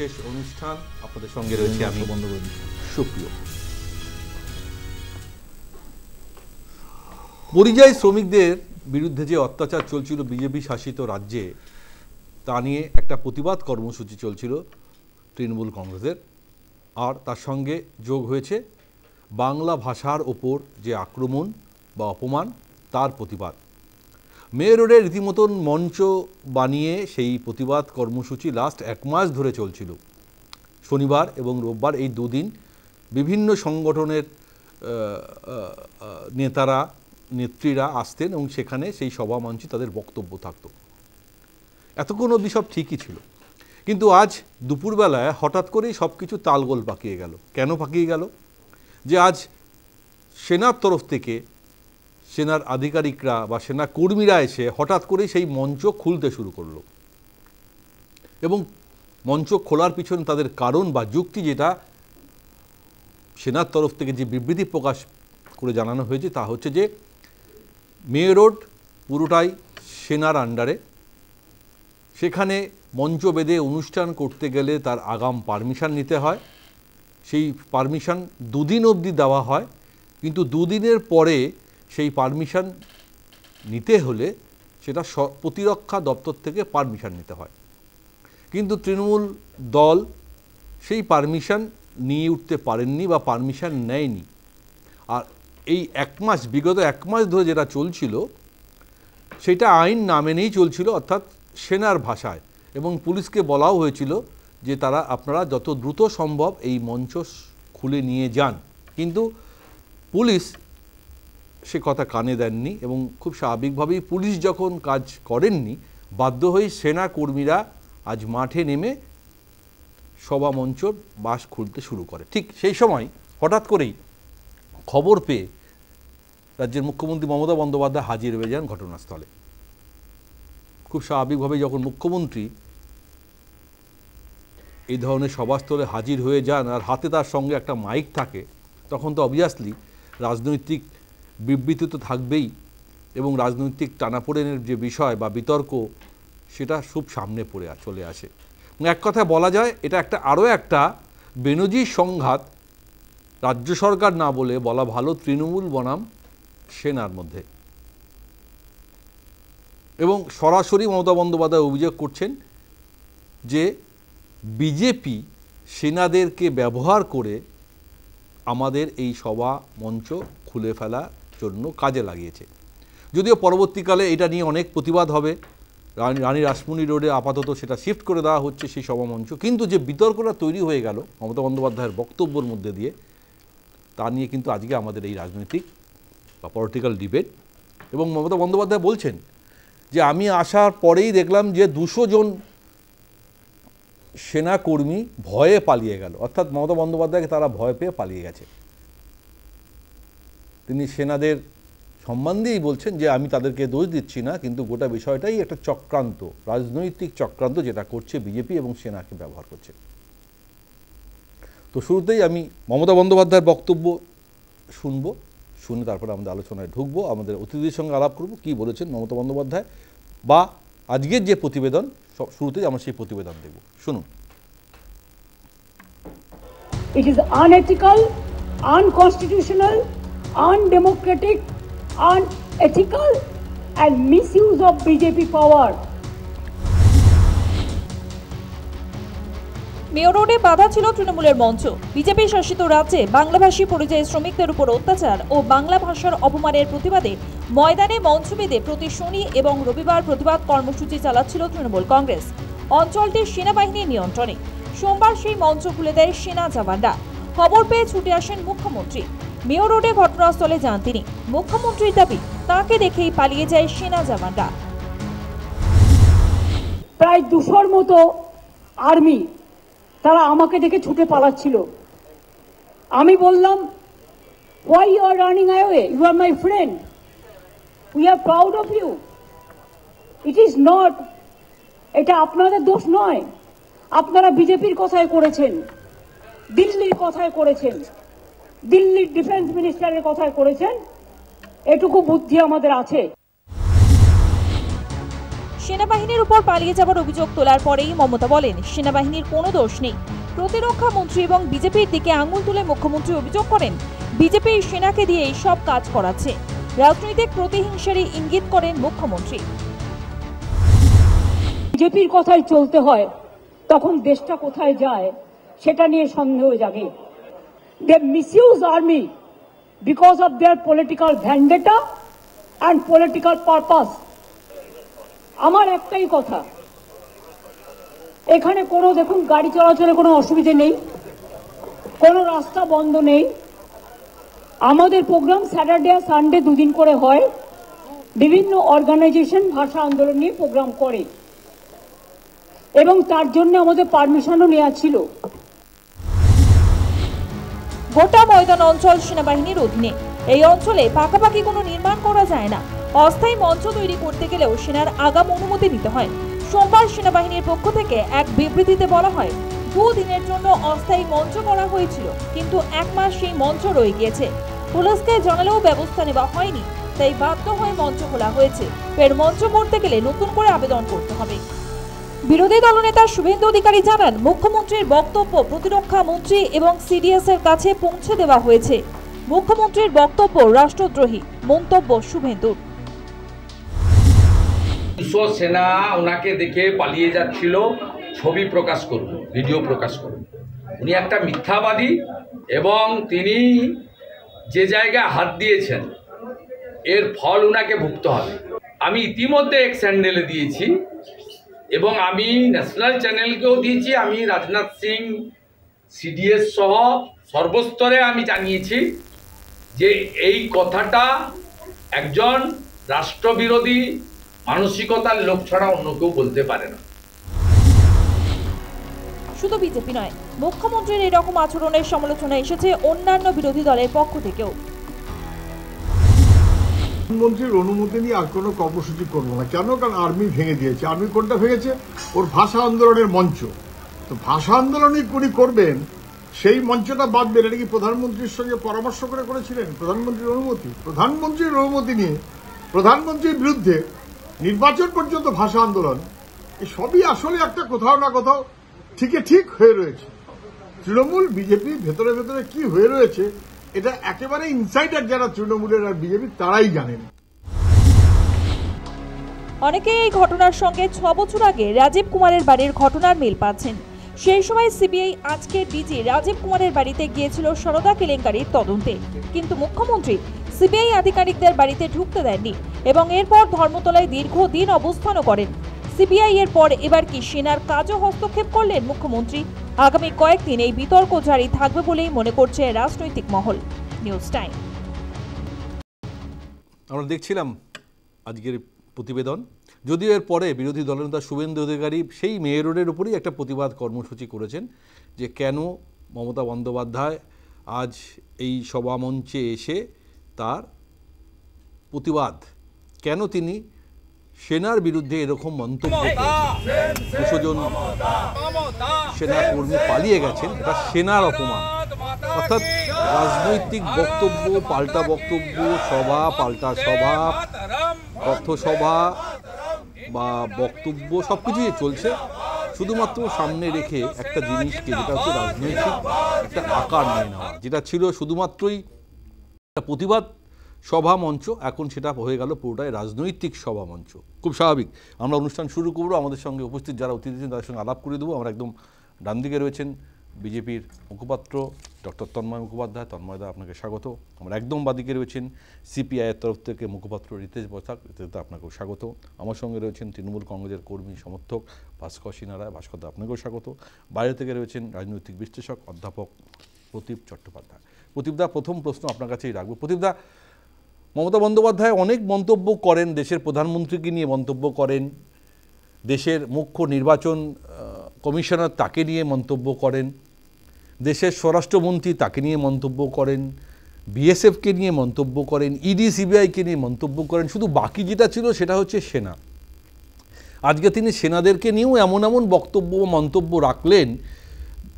শেষ অনুষ্ঠান আপনাদের সঙ্গে রয়েছে আমি বন্ধুবন্ধু সুপ্রিয়। পরিযায়ী শ্রমিকদের বিরুদ্ধে যে অত্যাচার চলছিল বিজেপি শাসিত রাজ্যে, তা নিয়ে একটা প্রতিবাদ কর্মসূচি চলছিল তৃণমূল কংগ্রেসের, আর তার সঙ্গে যোগ হয়েছে বাংলা ভাষার ওপর যে আক্রমণ বা অপমান, তার প্রতিবাদ। মে রোডে রীতিমতন মঞ্চ বানিয়ে সেই প্রতিবাদ কর্মসূচি লাস্ট এক মাস ধরে চলছিল। শনিবার এবং রোববার এই দুদিন বিভিন্ন সংগঠনের নেতারা নেত্রীরা আসতেন এবং সেখানে সেই সভা মঞ্চে তাদের বক্তব্য থাকত। এতক্ষণ অবধি সব ঠিকই ছিল, কিন্তু আজ দুপুরবেলায় হঠাৎ করেই সব কিছু তালগোল পাকিয়ে গেল। কেন পাকিয়ে গেল? যে আজ সেনার তরফ থেকে সেনার আধিকারিকরা বা সেনা কর্মীরা এসে হঠাৎ করে সেই মঞ্চ খুলতে শুরু করলো, এবং মঞ্চ খোলার পিছনে তাদের কারণ বা যুক্তি, যেটা সেনার তরফ থেকে যে বিবৃতি প্রকাশ করে জানানো হয়েছে, তা হচ্ছে যে মে রোড পুরোটাই সেনার আন্ডারে। সেখানে মঞ্চ বেঁধে অনুষ্ঠান করতে গেলে তার আগাম পারমিশন নিতে হয়। সেই পারমিশন দুদিন অবধি দেওয়া হয়, কিন্তু দুদিনের পরে সেই পারমিশন নিতে হলে সেটা প্রতিরক্ষা দপ্তর থেকে পারমিশন নিতে হয়। কিন্তু তৃণমূল দল সেই পারমিশন নিয়ে উঠতে পারেননি বা পারমিশন নেয়নি। আর এই বিগত এক মাস ধরে যেটা চলছিল, সেটা আইন না মেনেই চলছিল, অর্থাৎ সেনার ভাষায়। এবং পুলিশকে বলাও হয়েছিল যে আপনারা যত দ্রুত সম্ভব এই মঞ্চ খুলে নিয়ে যান, কিন্তু পুলিশ সে কথা কানে দেননি। এবং খুব স্বাভাবিকভাবেই পুলিশ যখন কাজ করেননি, বাধ্য হয়ে সেনা কর্মীরা আজ মাঠে নেমে সভা মঞ্চর বাস খুলতে শুরু করে। ঠিক সেই সময় হঠাৎ করেই খবর পেয়ে রাজ্যের মুখ্যমন্ত্রী মমতা বন্দ্যোপাধ্যায় হাজির হয়ে যান ঘটনাস্থলে। খুব স্বাভাবিকভাবে যখন মুখ্যমন্ত্রী এই ধরনের সভাস্থলে হাজির হয়ে যান আর হাতে তার সঙ্গে একটা মাইক থাকে, তখন তো অবভিয়াসলি রাজনৈতিক বিবৃতি তো থাকবেই, এবং রাজনৈতিক টানাপোড়েনের যে বিষয় বা বিতর্ক, সেটা খুব সামনে চলে আসে। এক কথায় বলা যায়, এটা আরও একটা বেনজির সংঘাত, রাজ্য সরকার না বলে বলা ভালো তৃণমূল বনাম সেনার মধ্যে। এবং সরাসরি মমতা বন্দ্যোপাধ্যায় অভিযোগ করছেন যে বিজেপি সেনাদেরকে ব্যবহার করে আমাদের এই সভা মঞ্চ খুলে ফেলার জন্য কাজে লাগিয়েছে। যদিও পরবর্তীকালে এটা নিয়ে অনেক প্রতিবাদ হবে, রানী রাসমণি রোডে আপাতত সেটা শিফট করে দেওয়া হচ্ছে সেই সভামঞ্চ। কিন্তু যে বিতর্কটা তৈরি হয়ে গেল মমতা বন্দ্যোপাধ্যায়ের বক্তব্যের মধ্যে দিয়ে, তা নিয়ে কিন্তু আজকে আমাদের এই রাজনৈতিক বা পলিটিক্যাল ডিবেট। এবং মমতা বন্দ্যোপাধ্যায় বলছেন যে আমি আসার পরেই দেখলাম যে 200 জন সেনাকর্মী ভয়ে পালিয়ে গেল, অর্থাৎ মমতা বন্দ্যোপাধ্যায়কে তারা ভয় পেয়ে পালিয়ে গেছে। তিনি সেনাদের সম্মান দিয়েই বলছেন যে আমি তাদেরকে দোষ দিচ্ছি না, কিন্তু গোটা বিষয়টাই একটা চক্রান্ত, রাজনৈতিক চক্রান্ত, যেটা করছে বিজেপি এবং সেনাকে ব্যবহার করছে। তো শুরুতেই আমি মমতা বন্দ্যোপাধ্যায়ের বক্তব্য শুনে তারপরে আমাদের আলোচনায় ঢুকবো, আমাদের অতিথিদের সঙ্গে আলাপ করব কি বলেছেন মমতা বন্দ্যোপাধ্যায় বা আজকের যে প্রতিবেদন, শুরুতেই আমরা সেই প্রতিবেদন দেখব। শুনুন। It is unethical, unconstitutional, undemocratic, unethical and misuse of BJP power. Mayor রোডে বাধা ছিল তৃণমূলের মঞ্চ। বিজেপি শাসিত রাজ্যে বাংলাভাষী পরিযায়ী শ্রমিকদের উপর অত্যাচার ও বাংলা ভাষার অপমানের প্রতিবাদে ময়দানে মঞ্চ বেঁধে প্রতি শনি এবং রবিবার প্রতিবাদ কর্মসূচি চালাচ্ছিল তৃণমূল কংগ্রেস। অঞ্চলটির সেনাবাহিনীর নিয়ন্ত্রণে সোমবার সেই মঞ্চ খুলে দেয় সেনা জওয়ানরা। খবর পেয়ে ছুটে আসেন মুখ্যমন্ত্রী। মেয়র রোডে ঘটনাস্থলে যান তিনি। মুখ্যমন্ত্রীর দাবি, তাকে দেখেই পালিয়ে যায় সেনা জওয়ানরা। প্রায় 200-র মতো আর্মি তারা আমাকে দেখে ছুটে পালাচ্ছিল। আমি বললাম, why you are running away? You are my friend. We are proud of you. It is not, এটা আপনাদের দোষ নয়। আপনারা বিজেপির কথায় করেছেন, দিল্লির কথায় করেছেন, দিল্লির ডিফেন্স মিনিস্টারের কথায় করেছেন, এটুকু বুদ্ধি আমাদের আছে। সেনাবাহিনীর উপর পালিয়ে যাওয়ার অভিযোগ তোলার পরেই মমতা বলেন সেনাবাহিনীর কোনো দোষ নেই। প্রতিরক্ষা মন্ত্রী এবং বিজেপির দিকে আঙুল তুলে মুখ্যমন্ত্রী অভিযোগ করেন বিজেপি সেনাকে দিয়ে সব কাজ করাচ্ছে। রাজনৈতিক প্রতিহিংসারই ইঙ্গিত করেন মুখ্যমন্ত্রী। বিজেপির কথাই চলতে হয় তখন দেশটা কোথায় যায় সেটা নিয়ে সন্দেহ জাগে। They misuse army because of their political vendetta and political purpose. আমার একটাই কথা, এখানে কোনো দেখুন গাড়ি চলাচলে কোনো অসুবিধে নেই, কোনো রাস্তা বন্ধ নেই। আমাদের প্রোগ্রাম স্যাটারডে আর সানডে দুদিন করে হয়। বিভিন্ন অর্গানাইজেশন ভাষা আন্দোলন নিয়ে প্রোগ্রাম করে এবং তার জন্য আমাদের পারমিশনও নেওয়া ছিল। গোটা ময়দান অঞ্চল সেনাবাহিনীর অধীনে। এই অঞ্চলে পাকাপাকি কোনো নির্মাণ করা যায় না। অস্থায়ী মঞ্চ তৈরি করতে গেলেও সেনার আগাম অনুমতি নিতে হয়। সোমবার সেনাবাহিনীর পক্ষ থেকে এক বিবৃতিতে বলা হয় 2 দিনের জন্য অস্থায়ী মঞ্চ করা হয়েছিল, কিন্তু 1 মাস সেই মঞ্চ রয়ে গিয়েছে। পুলিশকে জানালেও ব্যবস্থা নেওয়া হয়নি, তাই বাধ্য হয়ে মঞ্চ খোলা হয়েছে। ফের মঞ্চ করতে গেলে নতুন করে আবেদন করতে হবে। বিরোধী দলনেতা শুভেন্দু অধিকারী জানান মুখ্যমন্ত্রীর বক্তব্য প্রতিরক্ষা মন্ত্রী এবং সিডিএস এর কাছে পৌঁছে দেওয়া হয়েছে। মুখ্যমন্ত্রীর বক্তব্য রাষ্ট্রদ্রোহী, মন্তব্য শুভেন্দুর। সেনা ওনাকে দেখে পালিয়ে যাচ্ছিল, ছবি প্রকাশ করুন, ভিডিও প্রকাশ করুন। উনি একটা মিথ্যাবাদী এবং তিনি যে জায়গায় হাত দিয়েছেন এর ফল উনাকে ভুগতে হবে। আমি ইতিমধ্যে এক স্যান্ডেলে দিয়েছি এবং আমি ন্যাশনাল চ্যানেলকেও দিয়েছি। আমি রাজনাথ সিং, সিডিএস সহ সর্বস্তরে আমি জানিয়েছি যে এই কথাটা একজন রাষ্ট্রবিরোধী মানসিকতার লোক ছাড়া অন্য কেউ বলতে পারে না। শুধু বিজেপি নয়, মুখ্যমন্ত্রীর এরকম আচরণের সমালোচনা এসেছে অন্যান্য বিরোধী দলের পক্ষ থেকেও। প্রধানমন্ত্রীর অনুমতি নিয়ে আর কোনো কর্মসূচি করবো না। কেন? কারণ আর্মি ভেঙে দিয়েছে। আর্মি কোনটা ভেঙেছে? ওর ভাষা আন্দোলনের মঞ্চ। তো ভাষা আন্দোলনই উনি করবেন, সেই মঞ্চটা বাঁধবেন। এটা কি প্রধানমন্ত্রীর সঙ্গে পরামর্শ করে করেছিলেন? প্রধানমন্ত্রীর অনুমতি নিয়ে প্রধানমন্ত্রীর বিরুদ্ধে নির্বাচন পর্যন্ত ভাষা আন্দোলন, এই সবই আসলে একটা কোথাও না কোথাও ঠিক হয়ে রয়েছে। তৃণমূল বিজেপি ভেতরে ভেতরে কি হয়ে রয়েছে এটা একেবারে ইনসাইডার যারা তৃণমূলের আর বিজেপি তারাই জানেন। অনেকে এই ঘটনার সঙ্গে 6 বছর আগে রাজীব কুমারের বাড়ির ঘটনার মিল পাচ্ছেন। সেই সময় সিবিআই আজকের ডিজি রাজীব কুমারের বাড়িতে গিয়েছিল সারদা কেলেঙ্কারির তদন্তে, কিন্তু মুখ্যমন্ত্রী সিবিআই আধিকারিকদের বাড়িতে ঢুকতে দেননি এবং এরপর ধর্মতলায় দীর্ঘদিন অবস্থানও করেন। সিবিআই এর পর এবার কি সেনার কাজও হস্তক্ষেপ করলেন মুখ্যমন্ত্রী? আগামী কয়েকদিন এই বিতর্ক জারি থাকবে বলেই মনে করছে রাজনৈতিক মহল। News time. আমরা দেখছিলাম আজকের প্রতিবেদন। যদিও এর পরে বিরোধী দলনেতা শুভেন্দু অধিকারী সেই মেয়ে রোডের উপরই একটা প্রতিবাদ কর্মসূচি করেছেন যে কেন মমতা বন্দ্যোপাধ্যায় আজ এই সভামঞ্চে এসে তার প্রতিবাদ, কেন তিনি সেনার বিরুদ্ধে এরকম মন্তব্য করেছেন। 200 জন সেনা কর্মী পালিয়ে গেছেন, এটা সেনার অপমান। অর্থাৎ রাজনৈতিক বক্তব্য পাল্টা বক্তব্য, সভা পাল্টা সভা, অর্থসভা বা বক্তব্য সবকিছুই চলছে, শুধুমাত্র সামনে রেখে একটা জিনিসকে, যেটা হচ্ছে রাজনৈতিক একটা আকার নিয়ে নেওয়া। যেটা ছিল শুধুমাত্রই একটা প্রতিবাদ সভা মঞ্চ, এখন সেটা হয়ে গেল পুরোটাই রাজনৈতিক সভা মঞ্চ। খুব স্বাভাবিক। আমরা অনুষ্ঠান শুরু করবো, আমাদের সঙ্গে উপস্থিত যারা অতিথি আছেন তাদের সঙ্গে আলাপ করে দেবো। আমরা একদম ডান দিকে রয়েছেন বিজেপির মুখপাত্র ডক্টর তন্ময় মুখোপাধ্যায়। তন্ময়দা, আপনাকে স্বাগত। আমরা একদম বাদিকে রয়েছেন সিপিআইয়ের তরফ থেকে মুখপাত্র রিতেশ বসাক, রিতেশদা আপনাকেও স্বাগত। আমার সঙ্গে রয়েছেন তৃণমূল কংগ্রেসের কর্মী সমর্থক ভাস্কর সিনহা রায়, ভাস্করদা আপনাকেও স্বাগত। বাইরে থেকে রয়েছেন রাজনৈতিক বিশ্লেষক অধ্যাপক প্রদীপ চট্টোপাধ্যায়। প্রদীপদা, প্রথম প্রশ্ন আপনার কাছেই রাখবো। প্রদীপদা, মমতা বন্দ্যোপাধ্যায় অনেক মন্তব্য করেন, দেশের প্রধানমন্ত্রীকে নিয়ে মন্তব্য করেন, দেশের মুখ্য নির্বাচন কমিশনার তাকে নিয়ে মন্তব্য করেন, দেশের স্বরাষ্ট্রমন্ত্রী তাকে নিয়ে মন্তব্য করেন, বিএসএফকে নিয়ে মন্তব্য করেন, ইডি সিবিআইকে নিয়ে মন্তব্য করেন। শুধু বাকি যেটা ছিল সেটা হচ্ছে সেনা। আজকে তিনি সেনাদেরকে নিয়েও এমন এমন বক্তব্য মন্তব্য রাখলেন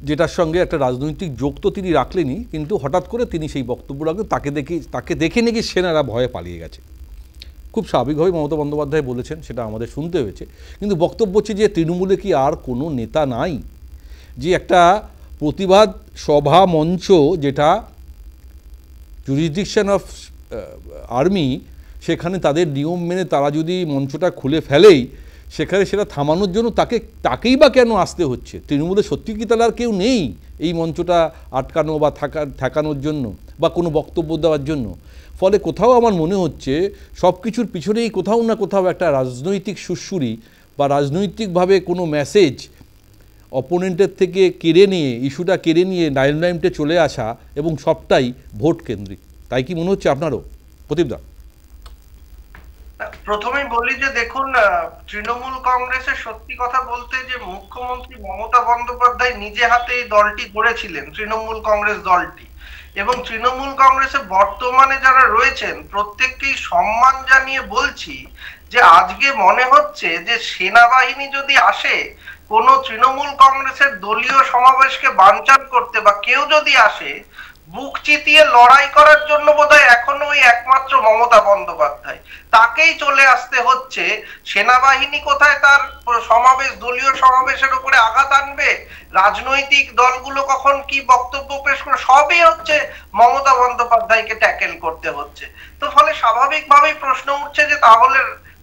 যেটার সঙ্গে একটা রাজনৈতিক যোগ তো তিনি রাখলেনই, কিন্তু হঠাৎ করে তিনি সেই বক্তব্য রাখলেন তাকে দেখে নাকি সেনারা ভয়ে পালিয়ে গেছে। খুব স্বাভাবিকভাবেই মমতা বন্দ্যোপাধ্যায় বলেছেন, সেটা আমাদের শুনতে হয়েছে। কিন্তু বক্তব্য হচ্ছে যে তৃণমূলে কি আর কোনো নেতা নাই? যে একটা প্রতিবাদ সভা মঞ্চ, যেটা জুরিসডিকশন অফ আর্মি, সেখানে তাদের নিয়ম মেনে তারা যদি মঞ্চটা খুলে ফেলেই, সেখানে সেটা থামানোর জন্য তাকেই বা কেন আসতে হচ্ছে? তৃণমূলে সত্যি কি তাহলে আর কেউ নেই এই মঞ্চটা আটকানো বা ঠেকানোর জন্য বা কোনো বক্তব্য দেওয়ার জন্য? ফলে কোথাও আমার মনে হচ্ছে সব কিছুর পিছনেই কোথাও না কোথাও একটা রাজনৈতিক সুড়সুড়ি বা রাজনৈতিকভাবে কোনো মেসেজ অপোনেন্টের থেকে কেড়ে নিয়ে, ইস্যুটা কেড়ে নিয়ে লাইমলাইটে চলে আসা, এবং সবটাই ভোট কেন্দ্রিক। তাই কি মনে হচ্ছে আপনারও, প্রদীপদা? প্রথমেই বলি যে দেখুন, তৃণমূল কংগ্রেসের সত্যি কথা বলতে যে মুখ্যমন্ত্রী মমতা বন্দ্যোপাধ্যায় নিজে হাতে এই দলটি গড়েছিলেন, তৃণমূল কংগ্রেস দলটি, এবং তৃণমূল কংগ্রেসে বর্তমানে যারা রয়েছেন প্রত্যেককেই সম্মান জানিয়ে বলছি যে আজকে মনে হচ্ছে যে সেনাবাহিনী যদি আসে কোনো তৃণমূল কংগ্রেসের দলীয় সমাবেশকে বানচাল করতে, বা কেউ যদি আসে বুক চিতিয়ে লড়াই করার জন্য, বোধহয় এখনো ওই একমাত্র মমতা বন্দ্যোপাধ্যায়, তাকেই চলে আসতে হচ্ছে। সেনাবাহিনী কোথায় তার সমাবেশ, দলীয় সমাবেশের উপরে আঘাত আনবে, রাজনৈতিক দলগুলো কখন কি বক্তব্য পেশ করে, সবই হচ্ছে মমতা বন্দ্যোপাধ্যায়কে ট্যাকেল করতে হচ্ছে। তো ফলে স্বাভাবিকভাবেই প্রশ্ন উঠছে যে তাহলে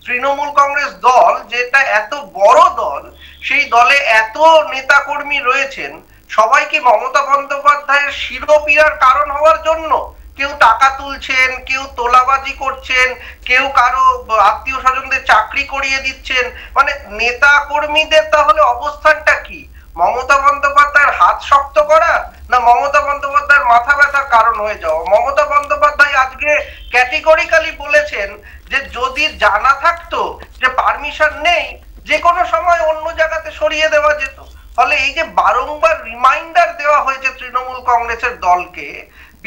তৃণমূল কংগ্রেস দল, যেটা এত বড় দল, সেই দলে এত নেতাকর্মী রয়েছেন, সবাই কি মমতা বন্দ্যোপাধ্যায়ের শিরোপীড়ার কারণ হওয়ার জন্য? কেউ টাকা তুলছেন, কেউ তোলাবাজি করছেন, কেউ কারো আত্মীয় স্বজনদের চাকরি করিয়ে দিচ্ছেন, মানে নেতা কর্মীদের তাহলে অবস্থানটা কি? মমতা বন্দ্যোপাধ্যায়ের হাত শক্ত করা, না মমতা বন্দ্যোপাধ্যায়ের মাথা ব্যথার কারণ হয়ে যাওয়া? মমতা বন্দ্যোপাধ্যায় আজকে ক্যাটেগরিক্যালি বলেছেন যে যদি জানা থাকতো যে পারমিশন নেই, যে কোনো সময় অন্য জায়গাতে সরিয়ে দেওয়া যেত। ফলে এই যে বারংবার রিমাইন্ডার দেওয়া হয়েছে তৃণমূল কংগ্রেসের দলকে,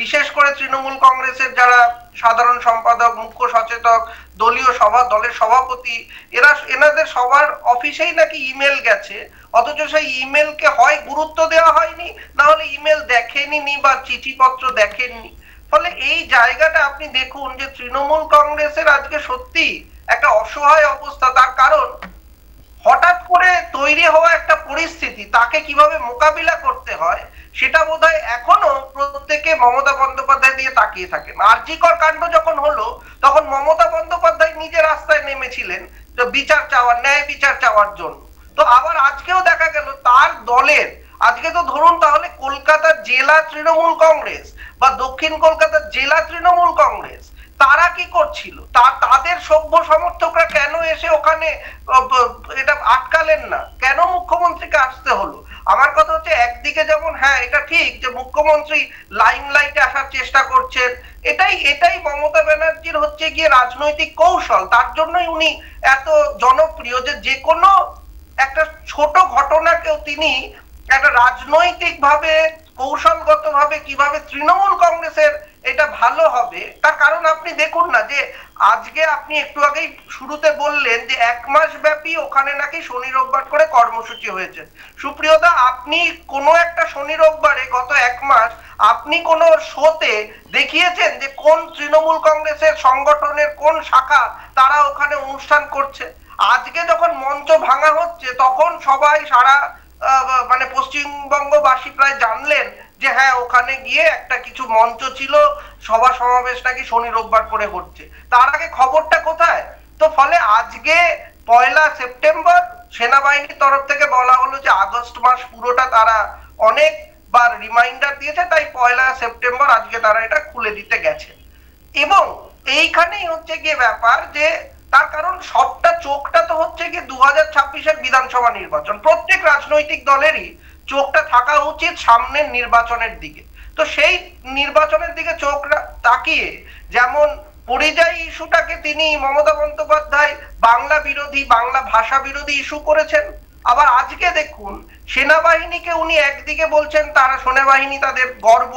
বিশেষ করে তৃণমূল কংগ্রেসের যারা সাধারণ সম্পাদক, মুখ্য সচেতক, দলীয় দলের সভাপতি, এনাদের সবার অফিসেই নাকি ইমেল গেছে, অথচ সেই ইমেলকে হয় গুরুত্ব দেওয়া হয়নি, না হলে ইমেল দেখেনি বা চিঠিপত্র দেখেননি। ফলে এই জায়গাটা আপনি দেখুন যে তৃণমূল কংগ্রেসের আজকে সত্যি একটা অসহায় অবস্থা। তার কারণ হঠাৎ করে তৈরি হওয়া একটা পরিস্থিতি, তাকে কিভাবে মোকাবিলা করতে হয় সেটা বোধহয় এখনো প্রত্যেকে মমতা বন্দ্যোপাধ্যায় দিয়ে তাকিয়ে থাকেন। আরজিকর কাণ্ড যখন হলো তখন মমতা বন্দ্যোপাধ্যায় নিজে রাস্তায় নেমেছিলেন বিচার চাওয়ার, ন্যায় বিচার চাওয়ার জন্য। তো আবার আজকেও দেখা গেল তার দলের, আজকে তো ধরুন তাহলে কলকাতার জেলা তৃণমূল কংগ্রেস বা দক্ষিণ কলকাতার জেলা তৃণমূল কংগ্রেস, তারা কি করছিল? তাদের সভ্য সমর্থকরা কেন এসে ওখানে এটা আটকালেন না? কেন মুখ্যমন্ত্রীকে আসতে হলো? আমার কথা হচ্ছে একদিকে যেমন হ্যাঁ এটা ঠিক যে মুখ্যমন্ত্রী লাইমলাইটে আসার চেষ্টা করছেন, এটাই মমতা ব্যানার্জির হচ্ছে গিয়ে রাজনৈতিক কৌশল। তার জন্যই উনি এত জনপ্রিয়, যে কোনো একটা ছোট ঘটনাকেও তিনি একটা রাজনৈতিক ভাবে, কৌশলগত ভাবে কিভাবে তৃণমূল কংগ্রেসের এটা ভালো হবে। তার কারণ আপনি দেখুন না যে আজকে আপনি একটু আগেই শুরুতে বললেন যে 1 মাস ব্যাপী ওখানে নাকি শনি রোববার করে কর্মসূচি হয়েছে। সুপ্রিয়দা, আপনি কোনো একটা শনি রোববারে গত 1 মাস আপনি কোন শোতে দেখিয়েছেন যে কোন তৃণমূল কংগ্রেসের সংগঠনের কোন শাখা তারা ওখানে অনুষ্ঠান করছে? আজকে যখন মঞ্চ ভাঙা হচ্ছে তখন সবাই সারা মানে পশ্চিমবঙ্গবাসী প্রায় জানলেন যে হ্যাঁ ওখানে গিয়ে একটা কিছু মঞ্চ ছিল, সভা সমাবেশ নাকি শনি রোববার করে হচ্ছে। তার আগে খবরটা কোথায়? তো ফলে আজকে 1 সেপ্টেম্বর সেনাবাহিনীর তরফ থেকে বলা হলো যে আগস্ট মাস পুরোটা তারা অনেকবার রিমাইন্ডার দিয়েছে, তাই 1 সেপ্টেম্বর আজকে তারা এটা খুলে দিতে গেছে। এবং এইখানেই হচ্ছে গিয়ে ব্যাপার যে তার কারণ সবটা চোখটা তো হচ্ছে গিয়ে 2026-এর বিধানসভা নির্বাচন। প্রত্যেক রাজনৈতিক দলেরই চোখটা থাকা উচিত সামনের নির্বাচনের দিকে। তো সেই নির্বাচনের দিকে চোখ তাকিয়ে যেমন পরিযায়ী ইস্যুটাকে তিনি মমতা বন্দ্যোপাধ্যায় বাংলা বিরোধী, বাংলা ভাষা বিরোধী ইস্যু করেছেন, আবার আজকে দেখুন সেনাবাহিনীকে উনি একদিকে বলছেন তারা সেনাবাহিনী তাদের গর্ব,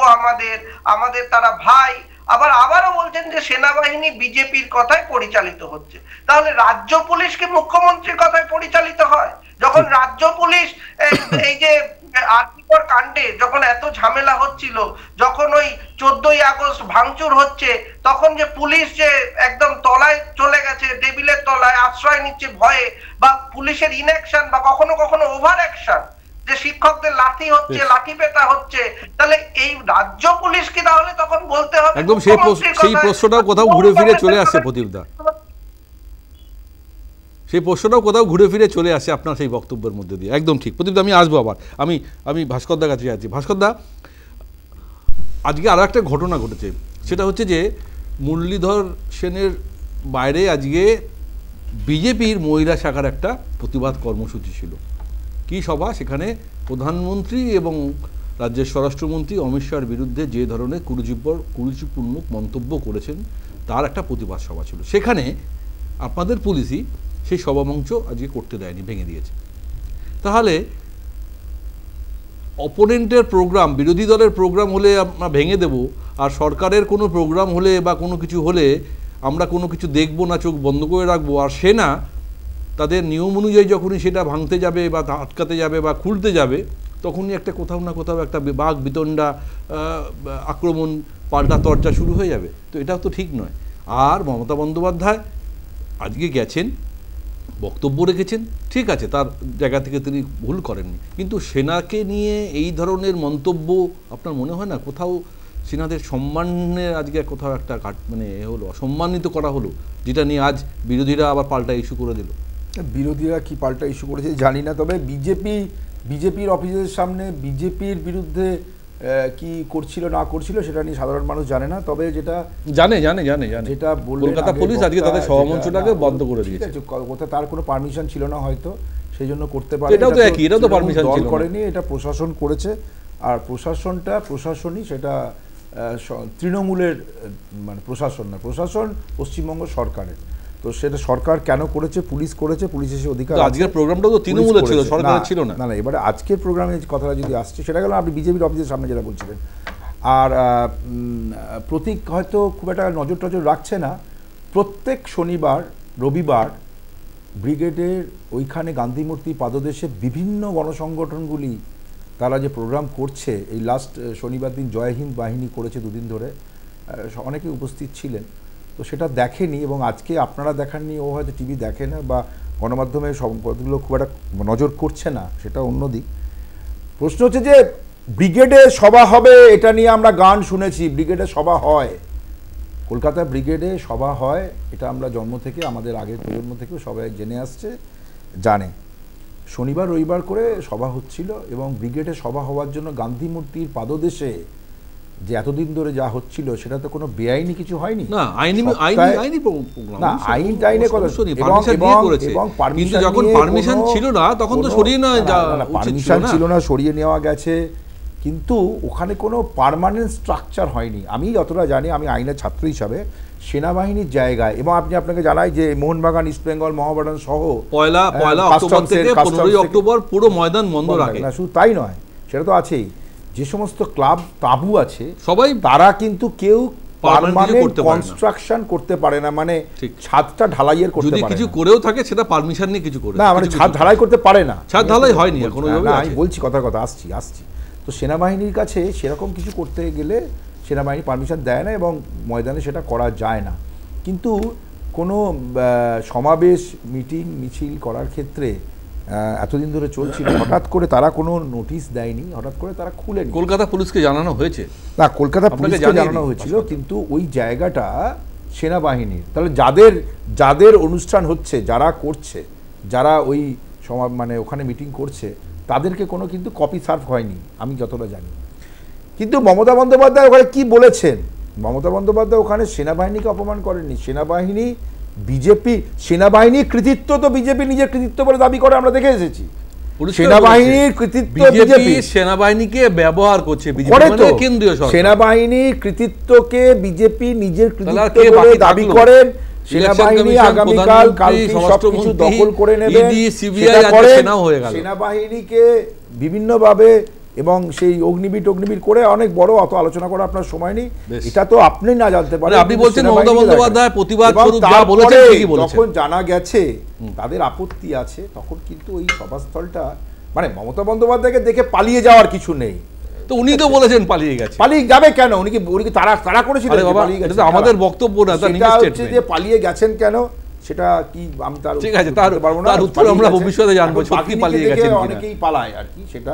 আমাদের তারা ভাই, আবারও বলছেন যে সেনাবাহিনী বিজেপির কথায় পরিচালিত হচ্ছে। তাহলে রাজ্য পুলিশ কি মুখ্যমন্ত্রীর কথায় পরিচালিত হয়? যখন রাজ্য পুলিশ এই যে আর্থিকর কাণ্ডে যখন এত ঝামেলা হচ্ছিল, যখন ওই 14ই আগস্ট ভাঙচুর হচ্ছে, তখন যে পুলিশ যে একদম তলায় চলে গেছে, টেবিলের তলায় আশ্রয় নিচ্ছে ভয়ে, বা পুলিশের ইনঅ্যাকশন বা কখনো কখনো ওভার অ্যাকশন, যে শিক্ষকদের লাঠি হচ্ছে, লাঠি পেটা হচ্ছে, তাহলে এই রাজ্য পুলিশ কি তাহলে তখন বলতে হবে? একদম সেই প্রশ্নটাও কোথাও ঘুরে ফিরে চলে আসছে প্রদীপদা, সেই প্রশ্নটাও কোথাও ঘুরে ফিরে চলে আসে আপনার সেই বক্তব্যের মধ্যে দিয়ে। একদম ঠিক প্রদীপদা, আমি আসবো আবার, আমি ভাস্করদার কাছে যাচ্ছি। ভাস্করদা, আজকে আরও একটা ঘটনা ঘটেছে, সেটা হচ্ছে যে মুরলীধর সেনের বাইরে আজকে বিজেপির মহিলা শাখার একটা প্রতিবাদ কর্মসূচি ছিল। কি সভা? সেখানে প্রধানমন্ত্রী এবং রাজ্যের স্বরাষ্ট্রমন্ত্রী অমিত শাহর বিরুদ্ধে যে ধরনের কুরুচিপূর্ণ মন্তব্য করেছেন তার একটা প্রতিবাদ সভা ছিল। সেখানে আপনাদের পুলিশই সেই সভামঞ্চ আজকে করতে দেয়নি, ভেঙে দিয়েছে। তাহলে অপোনেন্টের প্রোগ্রাম, বিরোধী দলের প্রোগ্রাম হলে আমরা ভেঙে দেব, আর সরকারের কোনো প্রোগ্রাম হলে বা কোনো কিছু হলে আমরা কোনো কিছু দেখব না, চোখ বন্ধ করে রাখবো, আর সেনা তাদের নিয়ম অনুযায়ী যখনই সেটা ভাঙতে যাবে বা আটকাতে যাবে বা খুলতে যাবে, তখনই একটা কোথাও না কোথাও একটা বাঘ বিতণ্ডা, আক্রমণ, পাল্টা তরজা শুরু হয়ে যাবে। তো এটাও তো ঠিক নয়। আর মমতা বন্দ্যোপাধ্যায় আজকে গেছেন, বক্তব্য রেখেছেন, ঠিক আছে, তার জায়গা থেকে তিনি ভুল করেননি, কিন্তু সেনাকে নিয়ে এই ধরনের মন্তব্য আপনার মনে হয় না কোথাও সেনাদের সম্মানের আজকে কোথাও একটা মানে হলো, অসম্মানিত করা হলো, যেটা নিয়ে আজ বিরোধীরা আবার পাল্টা ইস্যু করে দিল? বিরোধীরা কি পাল্টা ইস্যু করেছে জানি না, তবে বিজেপির অফিসের সামনে বিজেপির বিরুদ্ধে কি করছিল না করছিল সেটা নিয়ে সাধারণ মানুষ জানে না। তবে যেটা জানে যেটা কলকাতা পুলিশ আজকে তাদের সভামঞ্চটাকে বন্ধ করে দিয়েছে। কোথাও তার কোনো পারমিশন ছিল না হয়তো, সেই জন্য করতে পারে। এটাও তো একই, এটাও তো পারমিশন ছিল করেনি, এটা প্রশাসন করেছে। আর প্রশাসনই সেটা তৃণমূলের মানে প্রশাসন না, প্রশাসন পশ্চিমবঙ্গ সরকারের। তো সেটা সরকার কেন করেছে? পুলিশ করেছে, পুলিশের সে অধিকার। আজকের প্রোগ্রামটা তো তৃণমূলের ছিল, সরকারের ছিল না। না, এবারে আজকের প্রোগ্রামে যে কথাটা যদি আসছে সেটা গেল আপনি বিজেপির অফিসের সামনে যেটা বলছিলেন। আর প্রতীক হয়তো খুব একটা নজর রাখছে না। প্রত্যেক শনিবার রবিবার ব্রিগেডের ওইখানে গান্ধী মূর্তি পাদদেশে বিভিন্ন গণসংগঠনগুলি তারা যে প্রোগ্রাম করছে, এই লাস্ট শনিবার দিন জয় হিন্দ বাহিনী করেছে, দুদিন ধরে অনেকে উপস্থিত ছিলেন। তো সেটা দেখেনি, এবং আজকে আপনারা দেখাননি, ও হয়তো টিভি দেখে না বা গণমাধ্যমে সম্পদগুলো খুব একটা নজর করছে না, সেটা অন্যদিক। প্রশ্ন হচ্ছে যে ব্রিগেডে সভা হবে, এটা নিয়ে আমরা গান শুনেছি, ব্রিগেডে সভা হয়, কলকাতা ব্রিগেডে সভা হয়, এটা আমরা জন্ম থেকে, আমাদের আগের প্রজন্ম থেকেও সবাই জেনে আসছে, জানে। শনিবার রবিবার করে সভা হচ্ছিল, এবং ব্রিগেডে সভা হওয়ার জন্য গান্ধী মূর্তির পাদদেশে যে এতদিন ধরে যা হচ্ছিল সেটা তো কোনো বেআইনি কিছু হয়নি। না, আইনে কথা, কিন্তু যখন পারমিশন ছিল না তখন তো সরিয়ে নেওয়া পারমিশন ছিল না, সরিয়ে নেওয়া গেছে, কিন্তু ওখানে কোনো পার্মানেন্ট স্ট্রাকচার হয়নি। আমি যতটা জানি, আমি আইনের ছাত্র হিসাবে, সেনাবাহিনীর জায়গায়, এবং আপনাকে জানাই যে মোহনবাগান, ইস্ট বেঙ্গল, মহাবাডান সহ পয়লা অক্টোবর থেকে 15ই অক্টোবর পুরো ময়দান বন্ধ রাখে। না, শুধু তাই নয়, সেটা তো আছেই, যে সমস্ত ক্লাব তাবু আছে সবাই, তারা কিন্তু কেউ পার্মানেন্ট কনস্ট্রাকশন করতে পারে না, মানে ছাদটা ঢালাইয়ের করতে পারে না। যদি কিছু করেও থাকে সেটা পারমিশন নিয়ে কিছু করে না, মানে ছাদ ঢালাই করতে পারে না, ছাদ ঢালাই হয়নি এখনো। আমি বলছি কথা আসছি। তো সেনাবাহিনীর কাছে সেরকম কিছু করতে গেলে সেনাবাহিনী পারমিশন দেয় না, এবং ময়দানে সেটা করা যায় না। কিন্তু কোনো সমাবেশ, মিটিং, মিছিল করার ক্ষেত্রে এতদিন ধরে চলছিল, হঠাৎ করে তারা কোনো নোটিশ দেয়নি, হঠাৎ করে তারা খুলেনি। কলকাতা পুলিশকে জানানো হয়েছে? না, কলকাতা পুলিশকে জানানো হয়েছিল, কিন্তু ওই জায়গাটা সেনাবাহিনীর। তাহলে যাদের অনুষ্ঠান হচ্ছে, যারা করছে, যারা ওই মানে ওখানে মিটিং করছে, তাদেরকে কোনো কিন্তু কপি সার্ভ হয়নি আমি যতটা জানি। কিন্তু মমতা বন্দ্যোপাধ্যায় ওখানে কি বলেছেন? মমতা বন্দ্যোপাধ্যায় ওখানে সেনাবাহিনীকে অপমান করেননি। সেনাবাহিনীর কৃতিত্ব তো বিজেপি নিজের কৃতিত্ব বলে দাবি করে, আমরা দেখে এসেছি। সেনাবাহিনীর কৃতিত্ব বিজেপি সেনাবাহিনীকে ব্যবহার করছে, কেন্দ্রীয় সেনাবাহিনীর কৃতিত্বকে বিজেপি নিজের কৃতিত্ব বলে দাবি করেন। সেনাবাহিনী আগামীকাল সবকিছু দখল করে নেবে, সেনাবাহিনীকে বিভিন্নভাবে, এবং সেই অগ্নিবীর করে অনেক বড়, অত আলোচনা করা আপনার সময় নেই, এটা তো আপনি না জানতে পারেন। আপনি বলছেন মমতা বন্দ্যোপাধ্যায় প্রতিবাদ যা বলেছেন ঠিকই বলেছেন। যখন জানা গেছে তাদের আপত্তি আছে, তখন কিন্তু ওই সভাস্থলটা মানে মমতা বন্দ্যোপাধ্যায়কে দেখে পালিয়ে যাওয়ার কিছু নেই। তো উনি তো বলেছেন পালিয়ে গেছে, পালিয়ে যাবে কেন? উনি কি তারা করেছিলেন? আমাদের বক্তব্য না, তার নিজের স্টেটমেন্ট। যে পালিয়ে গেছেন কেন সেটা কি আমি তার ঠিক আছে, তার উত্তর আমরা ভবিষ্যতে জানবো, সত্যি পালিয়ে গেছেন কিনা। অনেকেই পালায় আর কি, সেটা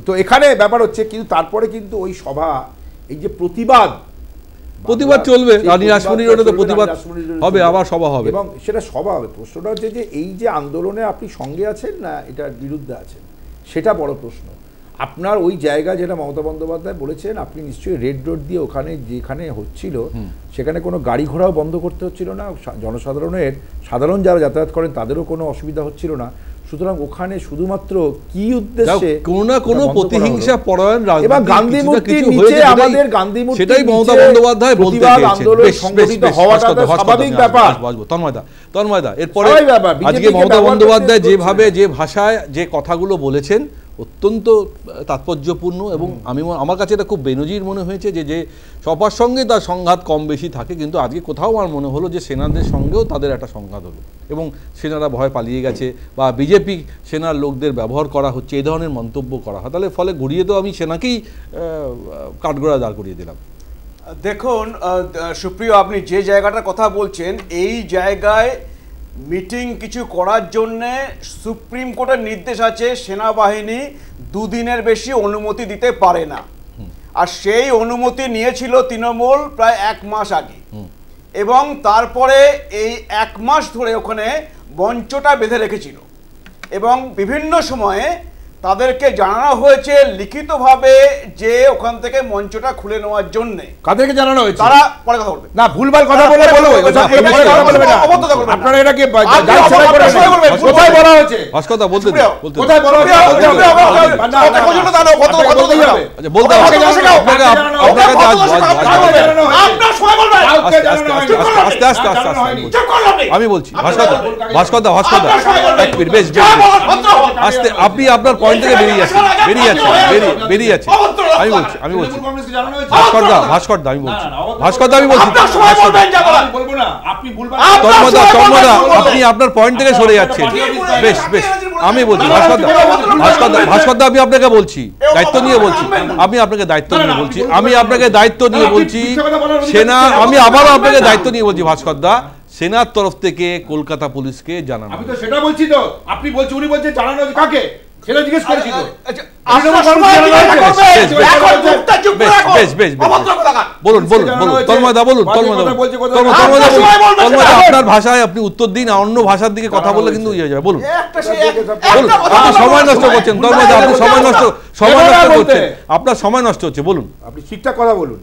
তো এখানে ব্যাপার হচ্ছে। কিন্তু তারপরে কিন্তু ওই সভা, এই যে প্রতিবাদ চলবে, রানী রাসমণি রোডে তো প্রতিবাদ হবে, আবার সভা হবে এবং সেটা সভা হবে। প্রশ্নটা হচ্ছে যে এই যে আন্দোলনে আপনি সঙ্গে আছেন না এটার বিরুদ্ধে আছেন, সেটা বড় প্রশ্ন। আপনার ওই জায়গা যেটা মমতা বন্দ্যোপাধ্যায় বলেছেন, আপনি নিশ্চয়ই রেড রোড দিয়ে ওখানে যেখানে হচ্ছিল সেখানে কোনো গাড়ি ঘোড়াও বন্ধ করতে হচ্ছিল না, সাধারণ যারা যাতায়াত করেন তাদেরও কোনো অসুবিধা হচ্ছিল না। সুতরাং ওখানে শুধুমাত্র কি উদ্দেশ্যে কোনো না কোনো প্রতিহিংসা পরায়ণ এবং গান্ধী মূর্তির নিচে আমাদের গান্ধী মূর্তি, সেটাই মমতা বন্দ্যোপাধ্যায় বলতে চেয়েছেন। আন্দোলন সংগঠিত হওয়াটা স্বাভাবিক ব্যাপার। তন্ময়দা এরপরে আজকে মমতা বন্দ্যোপাধ্যায় যেভাবে, যে ভাষায় যে কথাগুলো বলেছেন অত্যন্ত তাৎপর্যপূর্ণ এবং আমার কাছে এটা খুব বেনজির মনে হয়েছে যে সবার সঙ্গে তার সংঘাত কম বেশি থাকে, কিন্তু আজকে কোথাও আমার মনে হলো যে সেনাদের সঙ্গেও তাদের একটা সংঘাত হলো এবং সেনারা ভয় পালিয়ে গেছে বা বিজেপি সেনার লোকদের ব্যবহার করা হচ্ছে, এই ধরনের মন্তব্য করা হয়। তাহলে ফলে ঘুরিয়ে তো আমি সেনাকেই কাঠগড়া দাঁড় করিয়ে দিলাম। দেখুন সুপ্রিয়, আপনি যে জায়গাটার কথা বলছেন, এই জায়গায় মিটিং কিছু করার জন্যে সুপ্রিম কোর্টের নির্দেশ আছে, সেনাবাহিনী 2 দিনের বেশি অনুমতি দিতে পারে না। আর সেই অনুমতি নিয়েছিল তৃণমূল প্রায় 1 মাস আগে, এবং তারপরে এই 1 মাস ধরে ওখানে মঞ্চটা বেঁধে রেখেছিল এবং বিভিন্ন সময়ে তাদেরকে জানানো হয়েছে লিখিতভাবে যে ওখান থেকে মঞ্চটা খুলে নেওয়ার জন্য। কাদেরকে জানানো হয়েছে? তারা পরে কথা বলবে না, ভুলভাল কথা বলে বলবে আপনারা এটাকে কোথায় বলা হয়েছে? ভাস্করদা বলতে কোথায় বলা হয়েছে? বলতে আমি বলছি ভাস্করদা বেশ আস্তে, আপনি আপনার পয়েন্ট থেকে বেরিয়ে যাচ্ছে। আমি বলছি ভাস্করদা আমি বলছি তন্ময়দা আপনি আপনার পয়েন্ট থেকে সরে যাচ্ছেন। বেশ আমি বলছি ভাস্করদা আমি আপনাকে বলছি, দায়িত্ব নিয়ে বলছি, আমি আপনাকে দায়িত্ব নিয়ে বলছি সেনা, আমি আবারও আপনাকে দায়িত্ব নিয়ে বলছি ভাস্করদা, সেনার তরফ থেকে কলকাতা পুলিশকে জানানো। আমি তো সেটা বলছি, তো আপনি বলছেন, উনি বলছেন জানানো কাকে, সেটা জিজ্ঞেস করেছি তো। বলুন তন্ময়দা বলুন, আপনার ভাষায় আপনি উত্তর দিন, অন্য ভাষার দিকে কথা বললে কিন্তু ইয়ে যাবে। বলুন আপনি সময় নষ্ট করছেন তন্ময়দা, আপনি সময় নষ্ট করছেন, আপনার সময় নষ্ট হচ্ছে। বলুন, আপনি ঠিকঠাক কথা বলুন।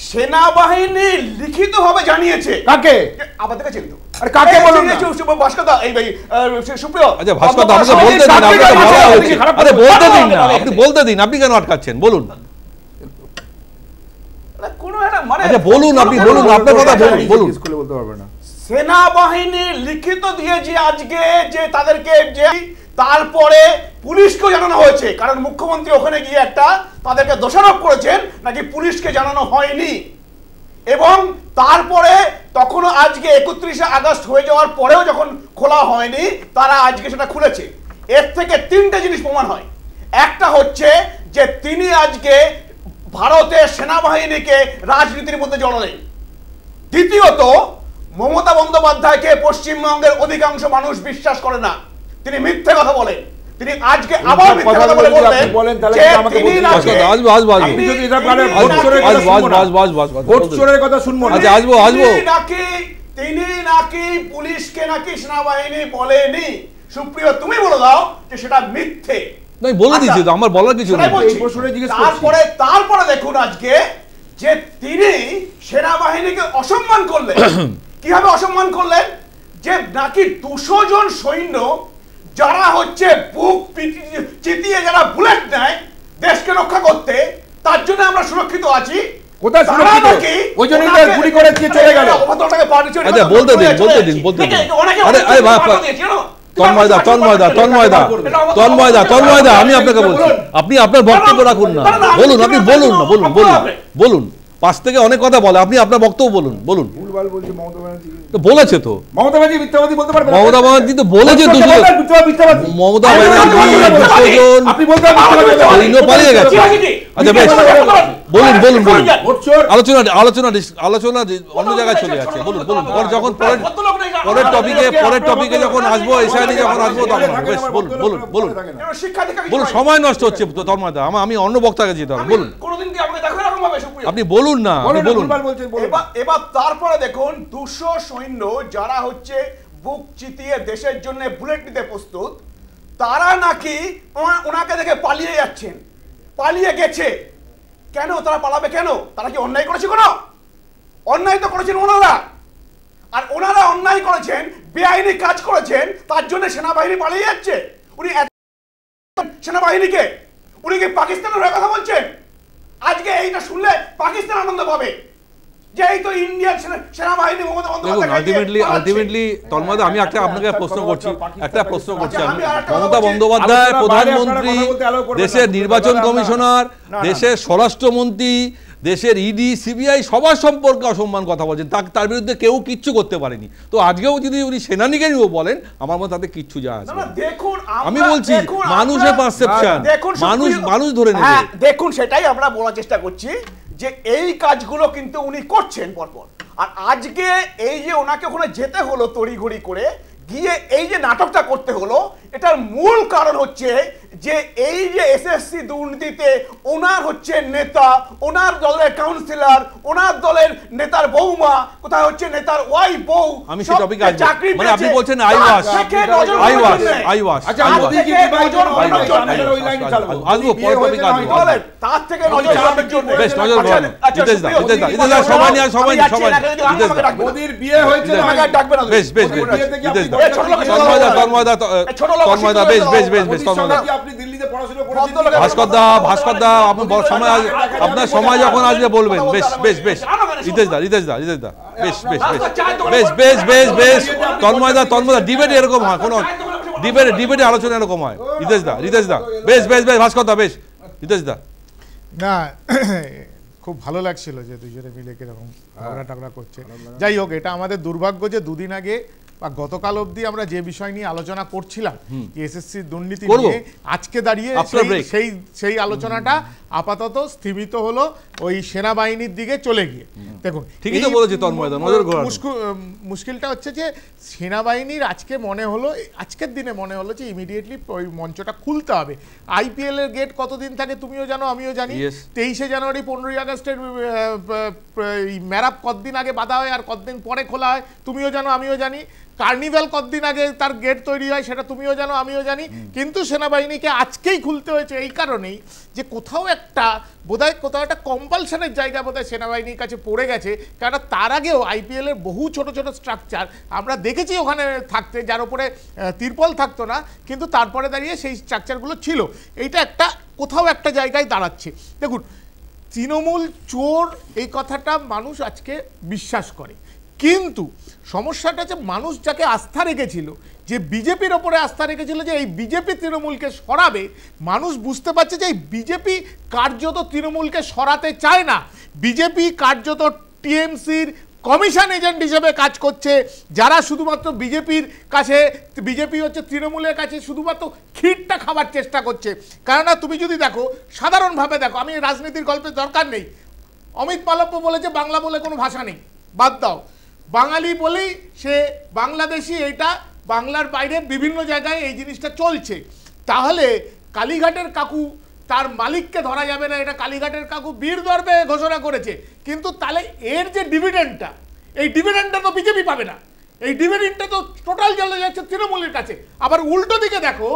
সেনাবাহিনী লিখিতভাবে জানিয়েছে কাকে? আমাদের কাছে তো। আরে কাকে বলুন না? ভাস্করদা, এই ভাই সুপ্রিয়, আচ্ছা ভাস্করদা আমাকে বলতে দিন, আপনাকে বলা হচ্ছে। আরে বলতে দিন না, আপনি বলতে দিন, আপনি কেন আটকাচ্ছেন? বলুন। কোনো একটা মানে আচ্ছা বলুন, আপনি বলুন, আপনার কথা বলুন। স্কুলে বলতে পারবে না। সেনাবাহিনী লিখিত দিয়েছে আজকে যে তাদেরকে, যে তারপরে পুলিশকেও জানানো হয়েছে, কারণ মুখ্যমন্ত্রী ওখানে গিয়ে তাদেরকে দোষারোপ করেছেন নাকি পুলিশকে জানানো হয়নি। এবং তারপরে তখনও আজকে 31শে আগস্ট হয়ে যাওয়ার পরেও যখন খোলা হয়নি, তারা আজকে সেটা খুলেছে। এর থেকে 3টে জিনিস প্রমাণ হয়। একটা হচ্ছে যে তিনি আজকে ভারতের সেনাবাহিনীকে রাজনীতির মধ্যে জড়ালেন। দ্বিতীয়ত, মমতা বন্দ্যোপাধ্যায়কে পশ্চিমবঙ্গের অধিকাংশ মানুষ বিশ্বাস করে না, তিনি মিথ্যে কথা বলেন। তিনি আজকে আবার মিথ্যে কথা বলে বললেন যে তিনি নাকি পুলিশকে নাকি সেনাবাহিনী বলেনি। সুপ্রিয়, তুমি বলে দাও যে সেটা মিথ্যে। বলে দিয়েছি তো, আমার বলার কিছু নেই। তারপরে দেখুন আজকে যে তিনি সেনাবাহিনীকে অসম্মান করলেন। কিভাবে অসম্মান করলেন? যে নাকি 200 জন সৈন্য যারা হচ্ছে বুক চিতিয়ে যারা বুলেট নেয় দেশকে রক্ষা করতে, তার জন্য আমরা সুরক্ষিত আছি। কোথায় সুরক্ষিত? ওই জন্য গুলি করে দিয়ে চলে গেল। আচ্ছা বলতে দিন। আরে তন্ময়দা আমি আপনাকে বলছি, আপনি আপনার বক্তব্য রাখুন না। বলুন, আপনি বলুন না, বলুন 5 থেকে অনেক কথা বলে, আপনি আপনার বক্তব্য বলুন। ভুলভাল বলছে মমতা ব্যানার্জি। তো বলেছে তো মমতা ব্যানার্জি মিথ্যাবাদী বলতে পারবে? মমতা ব্যানার্জি তো বলেছে তো মিথ্যাবাদী। মমতা ব্যানার্জি আপনি বলতে পারবেন পালিয়ে গেছে। আচ্ছা বেশ, বলুন বলুন বলুন, আলোচনা অন্য জায়গায় চলে যাচ্ছে। বলুন বলুন, যখন পরের টপিকে যখন আসবো, এসআই যখন আসবো তখন বেশ বলুন বলুন বলুন বলুন, সময় নষ্ট হচ্ছে তন্ময়দা, আমি অন্য বক্তাকে যেতে হবে। বলুন, আপনি বলুন না, বলুন। এবার তারপরে দেখুন 200 সৈন্য যারা হচ্ছে বুক চিতিয়ে দেশের জন্য বুলেট নিতে প্রস্তুত, তারা নাকি ওনাকে দেখে পালিয়ে যাচ্ছেন, পালিয়ে গেছে। কেন তারা পালাবে? কেন? তারা কি অন্যায় করেছে? কোনো অন্যায় তো করেছেন ওনারা, আর ওনারা অন্যায় করেছেন, বেআইনি কাজ করেছেন, তার জন্য সেনাবাহিনী পালিয়ে যাচ্ছে। উনি সেনাবাহিনীকে, উনি কি পাকিস্তানের হয়ে কথা বলছেন? আজকে এইটা শুনলে পাকিস্তান আনন্দ পাবে যে এই তো ইন্ডিয়ান সেনাবাহিনী মমতা বন্দ্যোপাধ্যায়। আলটিমেটলি তন্ময়দা, আমি আপনাকে প্রশ্ন করছি, মমতা বন্দ্যোপাধ্যায় প্রধানমন্ত্রী, দেশের নির্বাচন কমিশনার, দেশের স্বরাষ্ট্রমন্ত্রী, দেশের ইডি সিবিআই সবার সম্পর্কে অসম্মান কথা বলছেন, তার বিরুদ্ধে কেউ কিচ্ছু করতে পারেনি। তো আজকেও যদি উনি সেনানীকে নিয়েও বলেন, আমার মনে তাতে কিচ্ছু যায় আসে না। আমি বলছি মানুষের পারসেপশন, মানুষ ধরে নেবে। দেখুন, সেটাই আমরা বলার চেষ্টা করছি যে এই কাজগুলো কিন্তু উনি করছেন পরপর। আর আজকে এই যে ওনাকে ওখানে যেতে হলো তড়িঘড়ি করে, গিয়ে এই যে নাটকটা করতে হলো, এটার মূল কারণ হচ্ছে যে এই যে এসএসসি দুর্নীতিতে ওনার হচ্ছে নেতা, ওনার দলের কাউন্সিলর, ওনার দলের নেতার বৌমা, কোথায় হচ্ছে নেতার ওয়াইফ বউ, আমি সেই টপিকে আসব। মানে আপনি বলছেন আইওয়াস আচ্ছা, মোদি কি বিবাহিত ওই লাইন চালাবো, আসবো পরে টপিক আসবো, তার থেকে নজর সরানোর জন্য বেশ নজর রাখুন। ইতেশ সময় নিয়ে মোদির বিয়ে হয়েছে না, আমাকে ডাকবে না। বেশ বেশ বেশ তন্ময়দা বেশ আপনি দিল্লিতে পড়াশোনা করেছেন, ভাস্করদা আপনার সময় যখন আসবে বলবেন। বেশ বেশ বেশ ইতেশ দা বেশ বেশ বেশ বেশ বেশ বেশ তন্ময়দা ডিবেট এরকম হয়, কোনো ডিবেটে আলোচনা এরকম হয়। রিতেশ দা বেশ বেশ বেশ ভাস্করদা বেশ রিতেশ দা। না, খুব ভালো লাগছিল যে দুজনে মিলে কিরকম ঝগড়া করছে। যাই হোক, এটা আমাদের দুর্ভাগ্য যে দুদিন আগে বা গতকাল অবধি আমরা যে বিষয় নিয়ে আলোচনা করছিলাম, এসএসসি দুর্নীতি নিয়ে, আজকে দাঁড়িয়ে সেই আলোচনাটা আপাতত স্থিমিত হলো ওই সেনাবাহিনীর দিকে চলে গিয়ে। দেখুন, ঠিকই তো বলেছি তন্ময়দা, নজর ঘোরানো মুশকিলটা হচ্ছে যে সেনাবাহিনীর আজকের দিনে মনে হলো যে ইমিডিয়েটলি ওই মঞ্চটা খুলতে হবে। আইপিএল এর গেট কতদিন থাকে তুমিও জানো, আমিও জানি। 23শে জানুয়ারি 15ই আগস্টের ম্যারাপ কতদিন আগে বাঁধা হয় আর কতদিন পরে খোলা হয় তুমিও জানো, আমিও জানি। কার্নিভাল কতদিন আগে তার গেট তৈরি হয় সেটা তুমিও জানো, আমিও জানি। কিন্তু সেনাবাহিনীকে আজকেই খুলতে হয়েছে এই কারণেই যে কোথাও একটা কম্পালশনের জায়গা বোধহয় সেনাবাহিনীর কাছে পড়ে গেছে। কেননা তার আগেও আইপিএল এর বহু ছোট ছোট স্ট্রাকচার আমরা দেখেছি ওখানে থাকতে, যার উপরে তিরপল থাকতো না, কিন্তু তারপরে দাঁড়িয়ে সেই স্ট্রাকচারগুলো ছিল। এইটা কোথাও একটা জায়গায় দাঁড়াচ্ছে। দেখুন, তৃণমূল চোর এই কথাটা মানুষ আজকে বিশ্বাস করে, কিন্তু সমস্যাটা যে মানুষ যাকে আস্থা রেখেছিল, যে বিজেপির ওপরে আস্থা রেখেছিল যে এই বিজেপি তৃণমূলকে সরাবে, মানুষ বুঝতে পারছে যে এই বিজেপি কার্যত তৃণমূলকে সরাতে চায় না। বিজেপি কার্যত টিএমসির কমিশন এজেন্ট হিসেবে কাজ করছে, যারা শুধুমাত্র বিজেপি হচ্ছে তৃণমূলের কাছে শুধুমাত্র ক্ষীরটা খাবার চেষ্টা করছে। কেননা তুমি যদি দেখো, সাধারণভাবে দেখো, আমি রাজনীতির গল্পের দরকার নেই, অমিত মালব্য বলেছে বাংলা বলে কোনো ভাষা নেই, বাদ দাও, বাঙালি বলেই সে বাংলাদেশি, এটা বাংলার বাইরে বিভিন্ন জায়গায় এই জিনিসটা চলছে। তাহলে কালীঘাটের কাকু তার মালিককে ধরা যাবে না, এটা কালীঘাটের কাকু বীর দর্পে ঘোষণা করেছে, কিন্তু তাহলে এর যে ডিভিডেন্ডটা, এই ডিভিডেন্ডটা তো বিজেপি পাবে না, এই ডিভিডেন্ডটা তো টোটাল চলে যাচ্ছে তৃণমূলের কাছে। আবার উল্টো দিকে দেখো,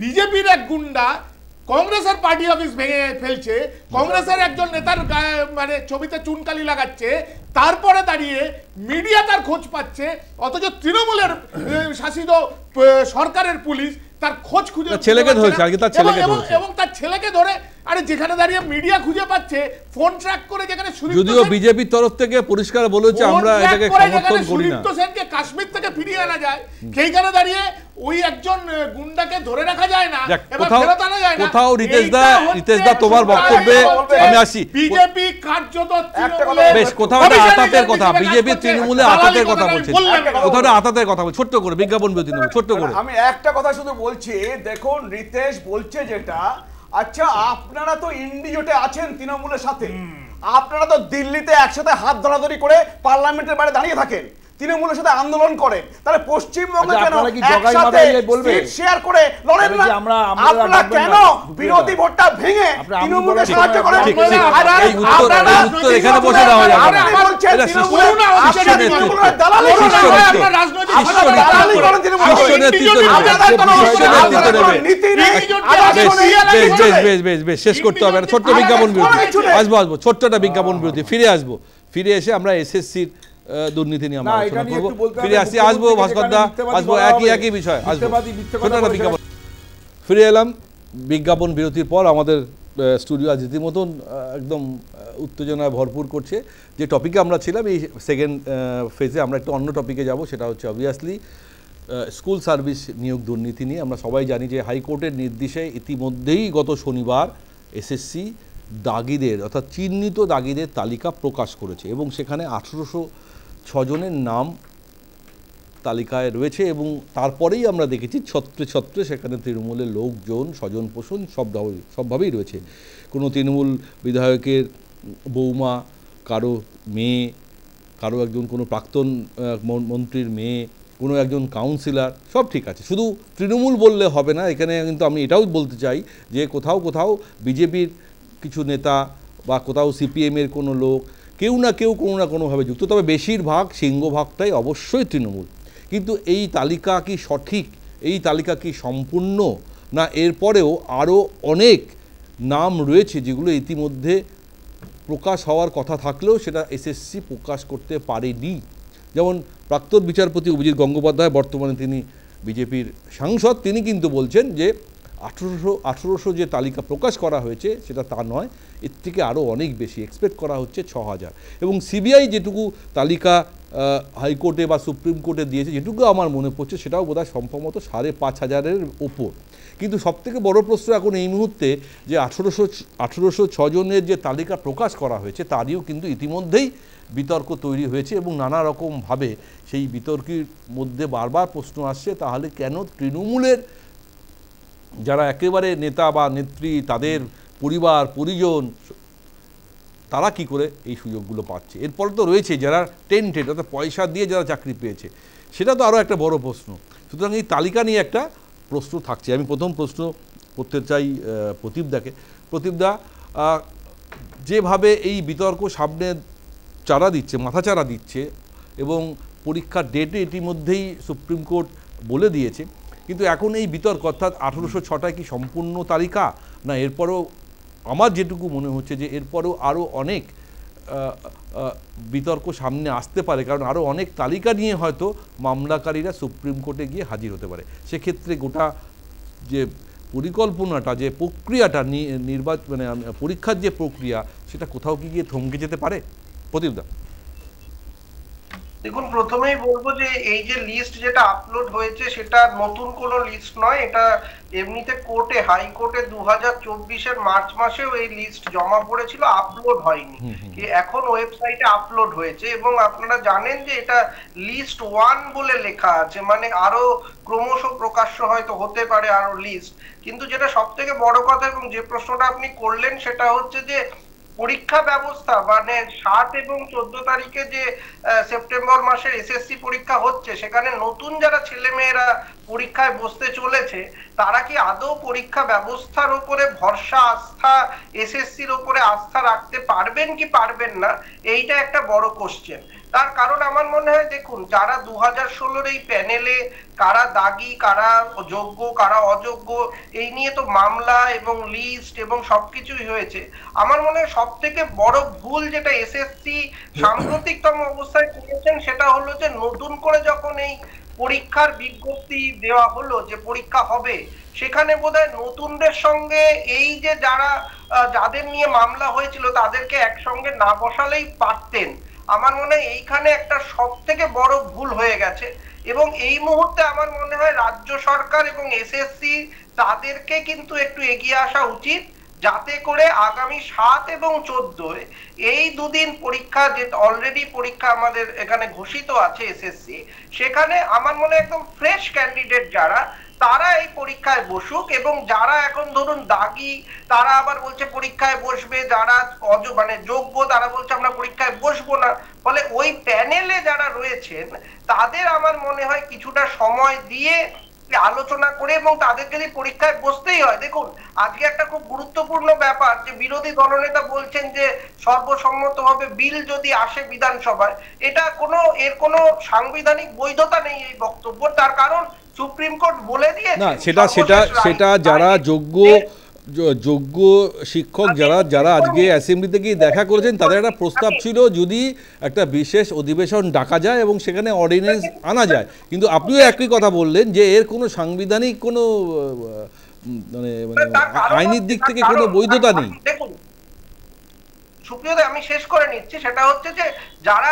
বিজেপির এক গুন্ডা কংগ্রেসের পার্টি অফিস ভেঙে ফেলছে, কংগ্রেসের একজন নেতার মানে ছবিতে চুনকালি লাগাচ্ছে, তারপরে দাঁড়িয়ে মিডিয়া তার খোঁজ পাচ্ছে, অথচ তৃণমূলের শাসিত সরকারের পুলিশ তার খোঁজ খুঁজে ছেলেকে ধরেছে, আগে তার ছেলেকে ধরেছে, এবং তার ছেলেকে ধরে, আরে যেখানে দাঁড়িয়ে মিডিয়া খুঁজে পাচ্ছে, ফোন ট্র্যাক করে, যেখানে যদিও বিজেপির তরফ থেকে পরিষ্কার বলেছে আমরা এটাকে সমর্থন করি না, সুদীপ্ত সেনকে কাশ্মীর থেকে ফিরিয়ে আনা যায়, সেইখানে দাঁড়িয়ে ওই একজন গুন্ডাকে ধরে রাখা যায় না, এবার কোথাও ফেরত আনা যায় না। কোথাও রিতেশ দা তোমার বক্তব্যে আমি আসি, বিজেপি কার্যত বেশ কোথাও একটা আতাতের কথা, বিজেপি তৃণমূলে আতাতের কথা বলছে, কোথাও একটা আতাতের কথা বলছে, ছোট্ট করে বিজ্ঞাপন বিরতি নেব, ছোট্ট করে। আমি একটা কথা শুধু বলছি, দেখুন রিতেশ বলছে যেটা, আচ্ছা আপনারা তো ইন্ডিজোটে আছেন তৃণমূলের সাথে, আপনারা তো দিল্লিতে একসাথে হাত ধরাধরি করে পার্লামেন্টের বাইরে দাঁড়িয়ে থাকেন, তৃণমূলের সাথে আন্দোলন করেন, তাহলে পশ্চিমবঙ্গে কেন একসাথে সিট শেয়ার করে লড়েন না? আপনারা কেন বিরোধী ভোটটা ভেঙে তৃণমূলকে সাহায্য করেন? এই উত্তর এখানে বসে দেওয়া যাবে না। আপনি বলছেন তৃণমূলের দালালি করেন, বেশ শেষ করতে হবে, ছোট্ট বিজ্ঞাপন বিরতি, আসবো ছোট্ট একটা বিজ্ঞাপন বিরতি, ফিরে এসে আমরা এসএসসির দুর্নীতি নিয়ে আমরা আলোচনা করবো, ফিরে আসি, আসবো ভাস্করদা, আসবো একই বিষয়, আসবো ছোট একটা বিজ্ঞাপন। ফিরে এলাম বিজ্ঞাপন বিরতির পর। আমাদের স্টুডিও আজ রীতিমতন একদম উত্তেজনায় ভরপুর করছে। যে টপিকে আমরা ছিলাম, এই সেকেন্ড ফেজে আমরা একটু অন্য টপিকে যাব, সেটা হচ্ছে অবভিয়াসলি স্কুল সার্ভিস নিয়োগ দুর্নীতি নিয়ে। আমরা সবাই জানি যে হাইকোর্টের নির্দেশে ইতিমধ্যেই গত শনিবার এসএসসি দাগিদের অর্থাৎ চিহ্নিত দাগিদের তালিকা প্রকাশ করেছে এবং সেখানে 1806 জনের নাম তালিকায় রয়েছে এবং তারপরেই আমরা দেখেছি ছত্রে ছত্রে সেখানে তৃণমূলের লোকজন, স্বজন পোষণ সবভাবেই রয়েছে। কোনো তৃণমূল বিধায়কের বৌমা, কারো মেয়ে, কারো একজন কোনো প্রাক্তন মন্ত্রীর মেয়ে, কোনো একজন কাউন্সিলর, সব ঠিক আছে। শুধু তৃণমূল বললে হবে না, এখানে কিন্তু আমি এটাও বলতে চাই যে কোথাও কোথাও বিজেপির কিছু নেতা বা কোথাও সিপিএমের কোনো লোক, কেউ না কেউ কোনো না কোনোভাবে যুক্ত, তবে বেশিরভাগ সিংহভাগটাই অবশ্যই তৃণমূল। কিন্তু এই তালিকা কি সঠিক, এই তালিকা কি সম্পূর্ণ, না এরপরেও আরও অনেক নাম রয়েছে যেগুলো ইতিমধ্যে প্রকাশ হওয়ার কথা থাকলেও সেটা এসএসসি প্রকাশ করতে পারেনি। যেমন প্রাক্তন বিচারপতি অভিজিৎ গঙ্গোপাধ্যায়, বর্তমানে তিনি বিজেপির সাংসদ, তিনি কিন্তু বলছেন যে 1800 যে তালিকা প্রকাশ করা হয়েছে সেটা তা নয়, এর থেকে আরও অনেক বেশি এক্সপেক্ট করা হচ্ছে 6000। এবং সিবিআই যেটুকু তালিকা হাইকোর্টে বা সুপ্রিম কোর্টে দিয়েছে, যেটুকু আমার মনে পড়ছে সেটাও বোধহয় সম্ভবত 5500-এর ওপর। কিন্তু সবথেকে বড় প্রশ্ন এখন এই মুহূর্তে যে 1806 জনের যে তালিকা প্রকাশ করা হয়েছে তারও কিন্তু ইতিমধ্যেই বিতর্ক তৈরি হয়েছে এবং নানা রকমভাবে সেই বিতর্কের মধ্যে বারবার প্রশ্ন আসছে, তাহলে কেন তৃণমূলের যারা একেবারে নেতা বা নেত্রী, তাদের পরিবার পরিজন, তারা কি করে এই সুযোগগুলো পাচ্ছে? এরপরে তো রয়েছে যারা টেন্টেড অর্থাৎ পয়সা দিয়ে যারা চাকরি পেয়েছে, সেটা তো আরও একটা বড় প্রশ্ন। সুতরাং এই তালিকা নিয়ে একটা প্রশ্ন থাকছে। আমি প্রথম প্রশ্ন করতে চাই প্রদীপদাকে। প্রদীপদা, যেভাবে এই বিতর্ক সামনে মাথা চারা দিচ্ছে এবং পরীক্ষার ডেটে ইতিমধ্যেই সুপ্রিম কোর্ট বলে দিয়েছে, কিন্তু এখন এই বিতর্ক অর্থাৎ 1806টায় কি সম্পূর্ণ তালিকা, না এরপরও আমার যেটুকু মনে হচ্ছে যে এরপরও আরও অনেক বিতর্ক সামনে আসতে পারে, কারণ আরও অনেক তালিকা নিয়ে হয়তো মামলাকারীরা সুপ্রিম কোর্টে গিয়ে হাজির হতে পারে। সেক্ষেত্রে গোটা যে পরিকল্পনাটা, যে প্রক্রিয়াটা, মানে পরীক্ষার যে প্রক্রিয়া, সেটা কোথাও কি গিয়ে থমকে যেতে পারে? প্রদীপদা, দেখুন, প্রথমেই বলবো যে এই যে লিস্ট যেটা আপলোড হয়েছে সেটা নতুন কোনো লিস্ট নয়। এটা এমনিতে কোর্টে, হাইকোর্টে 2024-এর মার্চ মাসেও এই লিস্ট জমা পড়েছিল, আপলোড হয়নি, এখন ওয়েবসাইটে আপলোড হয়েছে। এবং আপনারা জানেন যে এটা লিস্ট 1 বলে লেখা আছে, মানে আরো ক্রমশ প্রকাশ্য হয়তো হতে পারে আরো লিস্ট। কিন্তু যেটা সব থেকে বড় কথা এবং যে প্রশ্নটা আপনি করলেন সেটা হচ্ছে যে পরীক্ষা ব্যবস্থা, মানে 7 এবং 14 তারিখে যে সেপ্টেম্বর মাসের এসএসসি পরীক্ষা হচ্ছে, সেখানে নতুন যারা ছেলেমেয়েরা পরীক্ষায় বসতে চলেছে তারা কি আদৌ পরীক্ষা ব্যবস্থার উপরে ভরসা, আস্থা, এসএসসির উপরে আস্থা রাখতে পারবেন কি পারবেন না, এইটা একটা বড় কোশ্চেন। তার কারণ আমার মনে হয়, দেখুন, যারা 2016-র এই প্যানেলে কারা দাগি, কারা যোগ্য, কারা অযোগ্য, এই নিয়ে তো মামলা এবং লিস্ট এবং সবকিছুই হয়েছে। আমার মনে হয় সব থেকে বড় ভুল যেটা এসএসসি সাম্প্রতিকতম অবস্থায় করেছেন সেটা হলো যে নতুন করে যখন এই পরীক্ষার বিজ্ঞপ্তি দেওয়া হলো যে পরীক্ষা হবে, সেখানে বোধহয় নতুনদের সঙ্গে এই যে যাদের নিয়ে মামলা হয়েছিল তাদেরকে একসঙ্গে না বসালেই পারতেন। আমার মনে হয় এইখানে একটা সব থেকে বড় ভুল হয়ে গেছে। এবং এই মুহূর্তে আমার মনে হয় রাজ্য সরকার এবং এসএসসি তাদেরকে কিন্তু একটু এগিয়ে আসা উচিত, যাতে করে আগামী 7 এবং 14 এই দুদিন পরীক্ষা, যে অলরেডি পরীক্ষা আমাদের এখানে ঘোষিত আছে এসএসসি, সেখানে আমার মনে হয় একদম ফ্রেশ ক্যান্ডিডেট যারা, তারা এই পরীক্ষায় বসুক। এবং যারা এখন ধরুন দাগি, তারা আবার বলছে পরীক্ষায় বসবে, যারা মানে যোগ্য তারা বলছে আমরা পরীক্ষায় বসবো না। ফলে ওই প্যানেলে যারা রয়েছেন তাদের আমার মনে হয় কিছুটা সময় দিয়ে আলোচনা করে, এবং তাদের যদি পরীক্ষায় বসতেই হয়, দেখুন আজকে একটা খুব গুরুত্বপূর্ণ ব্যাপার যে বিরোধী দলনেতা বলছেন যে সর্বসম্মতভাবে বিল যদি আসে বিধানসভায়, এটা এর কোনো সাংবিধানিক বৈধতা নেই এই বক্তব্য। তার কারণ সুপ্রিম কোর্ট বলে দিয়েছে না, সেটা যারা যোগ্য শিক্ষক যারা আজকে অ্যাসেম্বলিতে গিয়ে দেখা করেছেন, তাদের একটা প্রস্তাব ছিল যদি একটা বিশেষ অধিবেশন ডাকা যায় এবং সেখানে অর্ডিন্যান্স আনা যায়। কিন্তু আপনিও একই কথা বললেন যে এর কোনো সাংবিধানিক কোনো মানে আইনের দিক থেকে কোনো বৈধতা নেই। দেখুন সুপ্রিয়দা, আমি শেষ করে নিচ্ছি, সেটা হচ্ছে যে যারা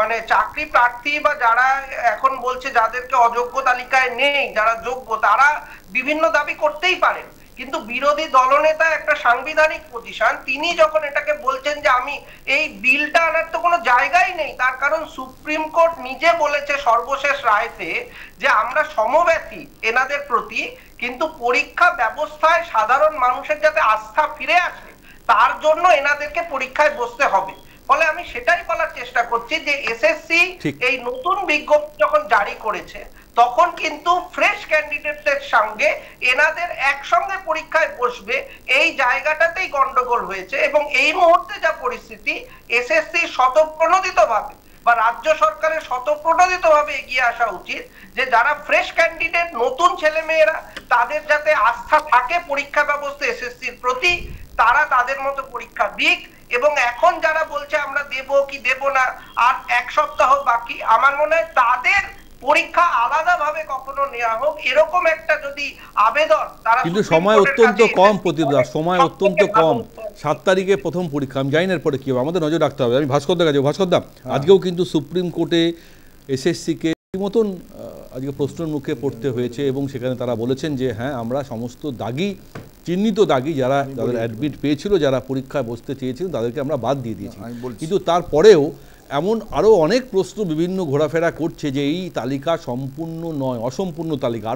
মানে চাকরি প্রার্থী বা যারা এখন বলছে যাদেরকে অযোগ্য তালিকায় নেই, যারা যোগ্য, তারা বিভিন্ন দাবি করতেই পারেন। কিন্তু বিরোধী দলনেতা একটা সাংবিধানিক পজিশন, তিনি যখন এটাকে বলছেন যে আমি এই বিলটা আনার তো কোনো জায়গাই নেই, তার কারণ সুপ্রিম কোর্ট নিজে বলেছে সর্বশেষ রায়তে যে আমরা সমব্যথী এনাদের প্রতি, কিন্তু পরীক্ষা ব্যবস্থায় সাধারণ মানুষের যাতে আস্থা ফিরে আসে তার জন্য এনাদেরকে পরীক্ষায় বসতে হবে। ফলে আমি সেটাই বলার চেষ্টা করছি যে এসএসসি এই নতুন বিজ্ঞপ্তি যখন জারি করেছে, তখন কিন্তু ফ্রেশ ক্যান্ডিডেটদের সঙ্গে এনাদের একসঙ্গে পরীক্ষায় বসবে, এই জায়গাটাতেই গন্ডগোল হয়েছে। এবং এই মুহূর্তে যা পরিস্থিতি, এসএসসি স্বতঃপ্রণোদিতভাবে বা রাজ্য সরকারের স্বতঃপ্রণোদিতভাবে এগিয়ে আসা উচিত যে যারা ফ্রেশ ক্যান্ডিডেট, নতুন ছেলেমেয়েরা, তাদের যাতে আস্থা থাকে পরীক্ষা ব্যবস্থা এসএসসির প্রতি, তারা তাদের মতো পরীক্ষা দিক। এবং এখন যারা বলছে আমরা দেব কি দেব না, আর 1 সপ্তাহ বাকি, আমার মনে হয় তাদের পরীক্ষা আলাদাভাবে কখনো নেওয়া হোক, এরকম একটা যদি আবেদন তারা। কিন্তু সময় অত্যন্ত কম, প্রতিভা সময় অত্যন্ত কম। 7 তারিখে প্রথম পরীক্ষা, আমি জানি না এরপরে কি হবে, আমাদের নজর রাখতে হবে। আমি ভাস্করদার কাছে, ভাস্করদা আজকেও কিন্তু সুপ্রিম কোর্টে এসএসসিকে মতন আজকে প্রশ্নের মুখে পড়তে হয়েছে, এবং সেখানে তারা বলেছেন যে হ্যাঁ আমরা সমস্ত দাগি, চিহ্নিত দাগি যারা তাদের অ্যাডমিট পেয়েছিল, যারা পরীক্ষায় বসতে চেয়েছিলেন, তাদেরকে আমরা বাদ দিয়ে দিয়েছি। কিন্তু তারপরেও এমন আরও অনেক প্রশ্ন বিভিন্ন ঘোরাফেরা করছে যে এই তালিকা সম্পূর্ণ নয়, অসম্পূর্ণ তালিকা,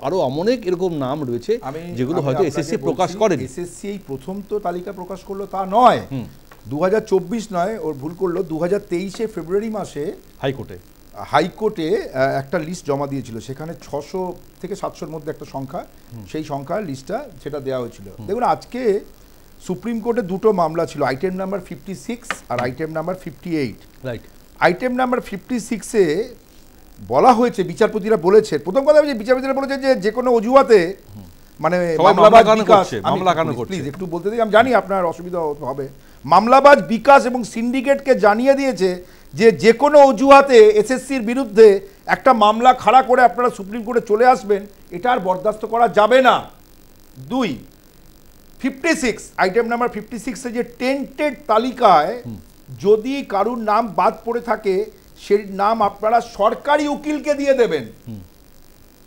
আরও অনেক এরকম নাম রয়েছে যেগুলো হয়তো এসএসসি প্রকাশ করেনি। এসএসসি এই প্রথম তো তালিকা প্রকাশ করলো তা নয়, 2024 নয়, ওর ভুল করলো, 2023 ফেব্রুয়ারি মাসে হাইকোর্টে একটা লিস্ট জমা দিয়েছিল, সেখানে 600 থেকে 700-র মধ্যে একটা সংখ্যা, সেই সংখ্যার লিস্টটা সেটা দেওয়া হয়েছিল। দেখুন আজকে সুপ্রিম কোর্টে দুটো মামলা ছিল, আইটেম নাম্বার 56 আর item number 58। Right, item number 56-এ বলা হয়েছে, বিচারপতিরা বলেছে, প্রথম কথা হচ্ছে বিচারপতিরা বলেছে যে কোনো অজুহাতে মানে প্লিজ একটু বলতে দিই, আমি জানি আপনার অসুবিধা হবে, মামলাবাজ বিকাশ এবং সিন্ডিকেটকে জানিয়ে দিয়েছে যে কোনো অজুহাতে এসএসসির বিরুদ্ধে একটা মামলা খাড়া করে আপনারা সুপ্রিম কোর্টে চলে আসবেন, এটা আর বরদাস্ত করা যাবে না। 2, 56 আইটেম নাম্বার 56-এ যে টেন্টেড তালিকায় যদি কারুর নাম বাদ পড়ে থাকে, সেই নাম আপনারা সরকারি উকিলকে দিয়ে দেবেন,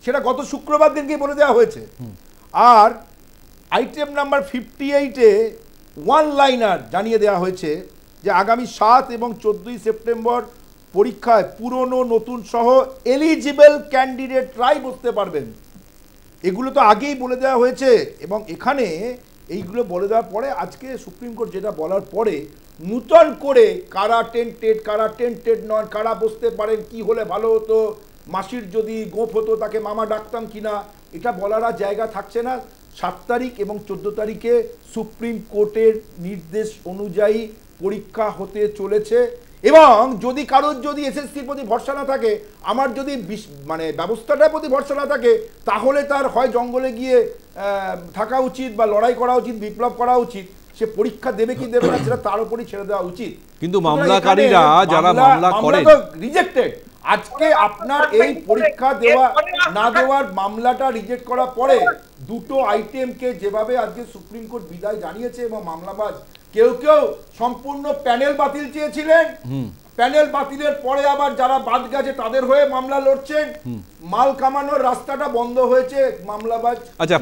সেটা গত শুক্রবার দিনকে বলে দেওয়া হয়েছে। আর আইটেম নাম্বার 58-এ 1 লাইনার জানিয়ে দেওয়া হয়েছে যে আগামী 7 এবং 14 সেপ্টেম্বর পরীক্ষায় পুরনো নতুন সহ এলিজিবল ক্যান্ডিডেটরাই বসতে পারবেন। এগুলো তো আগেই বলে দেওয়া হয়েছে, এবং এখানে এইগুলো বলে দেওয়ার পরে আজকে সুপ্রিম কোর্ট যেটা বলার পরে নূতন করে কারা টেন্টেড নন, কারা বসতে পারেন, কি হলে ভালো হতো, মাসির যদি গোপ হতো তাকে মামা ডাকতাম কিনা, এটা বলার আর জায়গা থাকছে না। 7 তারিখ এবং 14 তারিখে সুপ্রিম কোর্টের নির্দেশ অনুযায়ী পরীক্ষা হতে চলেছে। এবং যদি কারোর যদি এসএসসির প্রতি ভরসা না থাকে, আমার যদি মানে ব্যবস্থাটার প্রতি ভরসা না থাকে, তাহলে তার হয় জঙ্গলে গিয়ে থাকা উচিত বা লড়াই করা উচিত, বিপ্লব করা উচিত, সে পরীক্ষা দেবে কি দেবে না সেটা তার উপরই ছেড়ে দেওয়া উচিত। কিন্তু মামলাকারীরা যারা মামলা করেন রিজেক্টেড, আজকে আপনার এই পরীক্ষা দেওয়া না দেওয়ার মামলাটা রিজেক্ট করার পরে দুটো আইটেমকে যেভাবে আজকে সুপ্রিম কোর্ট বিদায় জানিয়েছে, এবং মামলাবাজ কেউ সম্পূর্ণ প্যানেল বাতিল চেয়েছিলেন, প্যানেল বাতিলের পরে আবার যারা বাদ গেছে তাদের হয়ে মামলা লড়ছেন, মাল কামানোর রাস্তাটা বন্ধ হয়েছে মামলাবাজ। আচ্ছা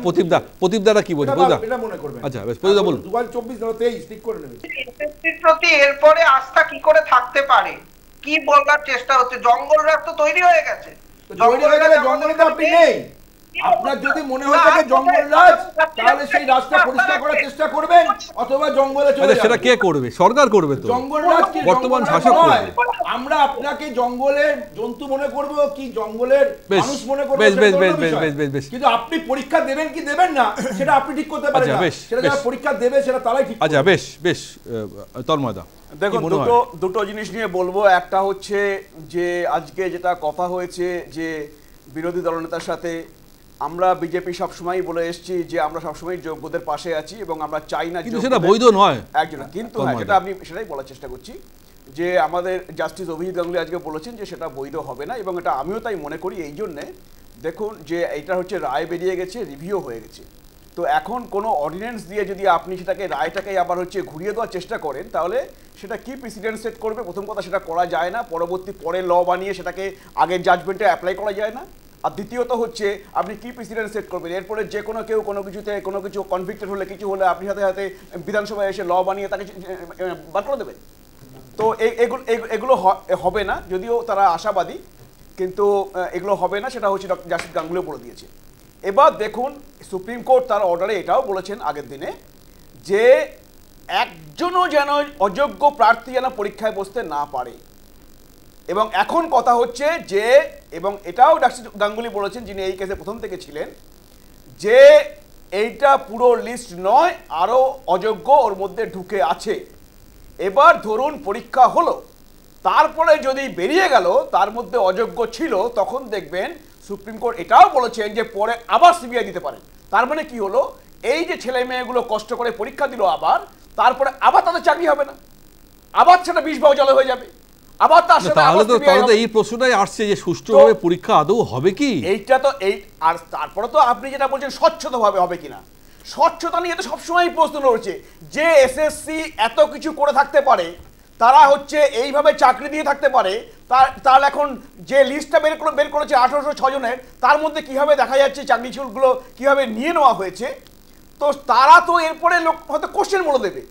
প্রদীপদারা কি বলছে? এটা মনে করবেন। আচ্ছা বেশ, প্রদীপদা বলুন। 2024-23 ঠিক করে নেবেন। এসএসসির প্রতি এরপরে আস্থা কি করে থাকতে পারে, কি বলার চেষ্টা হচ্ছে? জঙ্গলরাজ তো তৈরি হয়ে গেছে। তৈরি হয়ে গেলে জঙ্গলে তো আপনি নেই। আপনার যদি মনে হয় থাকে জঙ্গলরাজ, তাহলে সেই রাস্তা পরিষ্কার করার চেষ্টা করবেন, অথবা জঙ্গলে চলে যাবেন। সেটা কে করবে? সরকার করবে তো। জঙ্গলরাজ কি বর্তমান শাসক করবে? আমরা আপনাকে জঙ্গলের জন্তু মনে করব কি জঙ্গলের মানুষ মনে করব? বেশ। কিন্তু আপনি পরীক্ষা দেবেন কি দেবেন না সেটা আপনি ঠিক করতে পারেন না। সেটা যারা পরীক্ষা দেবে সেটা তারাই ঠিক। আচ্ছা বেশ তন্ময়দা, দেখুন দুটো জিনিস নিয়ে বলবো। একটা হচ্ছে যে আজকে যেটা কথা হয়েছে যে বিরোধী দলনেতার সাথে, আমরা বিজেপি সবসময় বলে এসেছি যে আমরা সবসময় যোগ্যদের পাশে আছি এবং আমরা চাই না, কিন্তু সেটা বৈধ নয় একজন। কিন্তু সেটা আমি সেটাই বলার চেষ্টা করছি যে আমাদের জাস্টিস অভিজিৎ গাঙ্গুলি আজকে বলেছেন যে সেটা বৈধ হবে না, এবং এটা আমিও তাই মনে করি। এই জন্যে দেখুন যে এটা হচ্ছে রায় বেরিয়ে গেছে, রিভিউ হয়ে গেছে, তো এখন কোনো অর্ডিন্যান্স দিয়ে যদি আপনি সেটাকে রায়টাকে আবার হচ্ছে ঘুরিয়ে দেওয়ার চেষ্টা করেন, তাহলে সেটা কি প্রেসিডেন্ট সেট করবে? প্রথম কথা, সেটা করা যায় না। পরে ল বানিয়ে সেটাকে আগের জাজমেন্টে অ্যাপ্লাই করা যায় না। আর দ্বিতীয়ত হচ্ছে আপনি কি প্রেসিডেন্ট সেট করবেন? এরপরে যে কোনো কেউ কোনো কিছুতে কোনো কিছু কনভিক্টেড হলে কিছু হলে আপনি সাথে সাথে বিধানসভায় এসে ল বানিয়ে তাকে বাদ করে দেবেন। তো এগুলো হবে না, যদিও তারা আশাবাদী, কিন্তু এগুলো হবে না, সেটা হচ্ছে জাস্টিস গাঙ্গুলি বলে দিয়েছে। এবার দেখুন সুপ্রিম কোর্ট তার অর্ডারে এটাও বলেছেন আগের দিনে যে একজনও যেন অযোগ্য প্রার্থী যেন পরীক্ষায় বসতে না পারে। এবং এখন কথা হচ্ছে যে, এবং এটাও জাস্টিস গাঙ্গুলি বলেছেন যিনি এই কেসে প্রথম থেকে ছিলেন, যে এইটা পুরো লিস্ট নয়, আরও অযোগ্য ওর মধ্যে ঢুকে আছে। এবার ধরুন পরীক্ষা হলো, তারপরে যদি বেরিয়ে গেল তার মধ্যে অযোগ্য ছিল, তখন দেখবেন সুপ্রিম কোর্ট এটাও বলেছেন যে পরে আবার সিবিআই দিতে পারেন। তার মানে কি হলো, এই যে ছেলে মেয়েগুলো কষ্ট করে পরীক্ষা দিল আবার, তারপরে আবার তাদের চাকরি হবে না, আবার সেটা বিষ বাউ জলে হয়ে যাবে, আবার তার সাথে তাহলে তো এই প্রশ্নটাই আসছে যে সুষ্ঠুভাবে পরীক্ষা আদৌ হবে কি? এইটা তো এই, আর তারপরে তো আপনি যেটা বলছেন স্বচ্ছতাভাবে হবে কিনা, স্বচ্ছতা নিয়ে তো সবসময় প্রশ্ন রয়েছে। যে এসএসসি এত কিছু করে থাকতে পারে, তারা হচ্ছে এইভাবে চাকরি দিয়ে থাকতে পারে, তার এখন যে লিস্টটা বের করেছে 1806 জনের, তার মধ্যে কিভাবে দেখা যাচ্ছে চাকরিগুলো কিভাবে নিয়ে নেওয়া হয়েছে, তো তারা তো এরপরে লোক হয়তো কোশ্চেন বলে দেবে,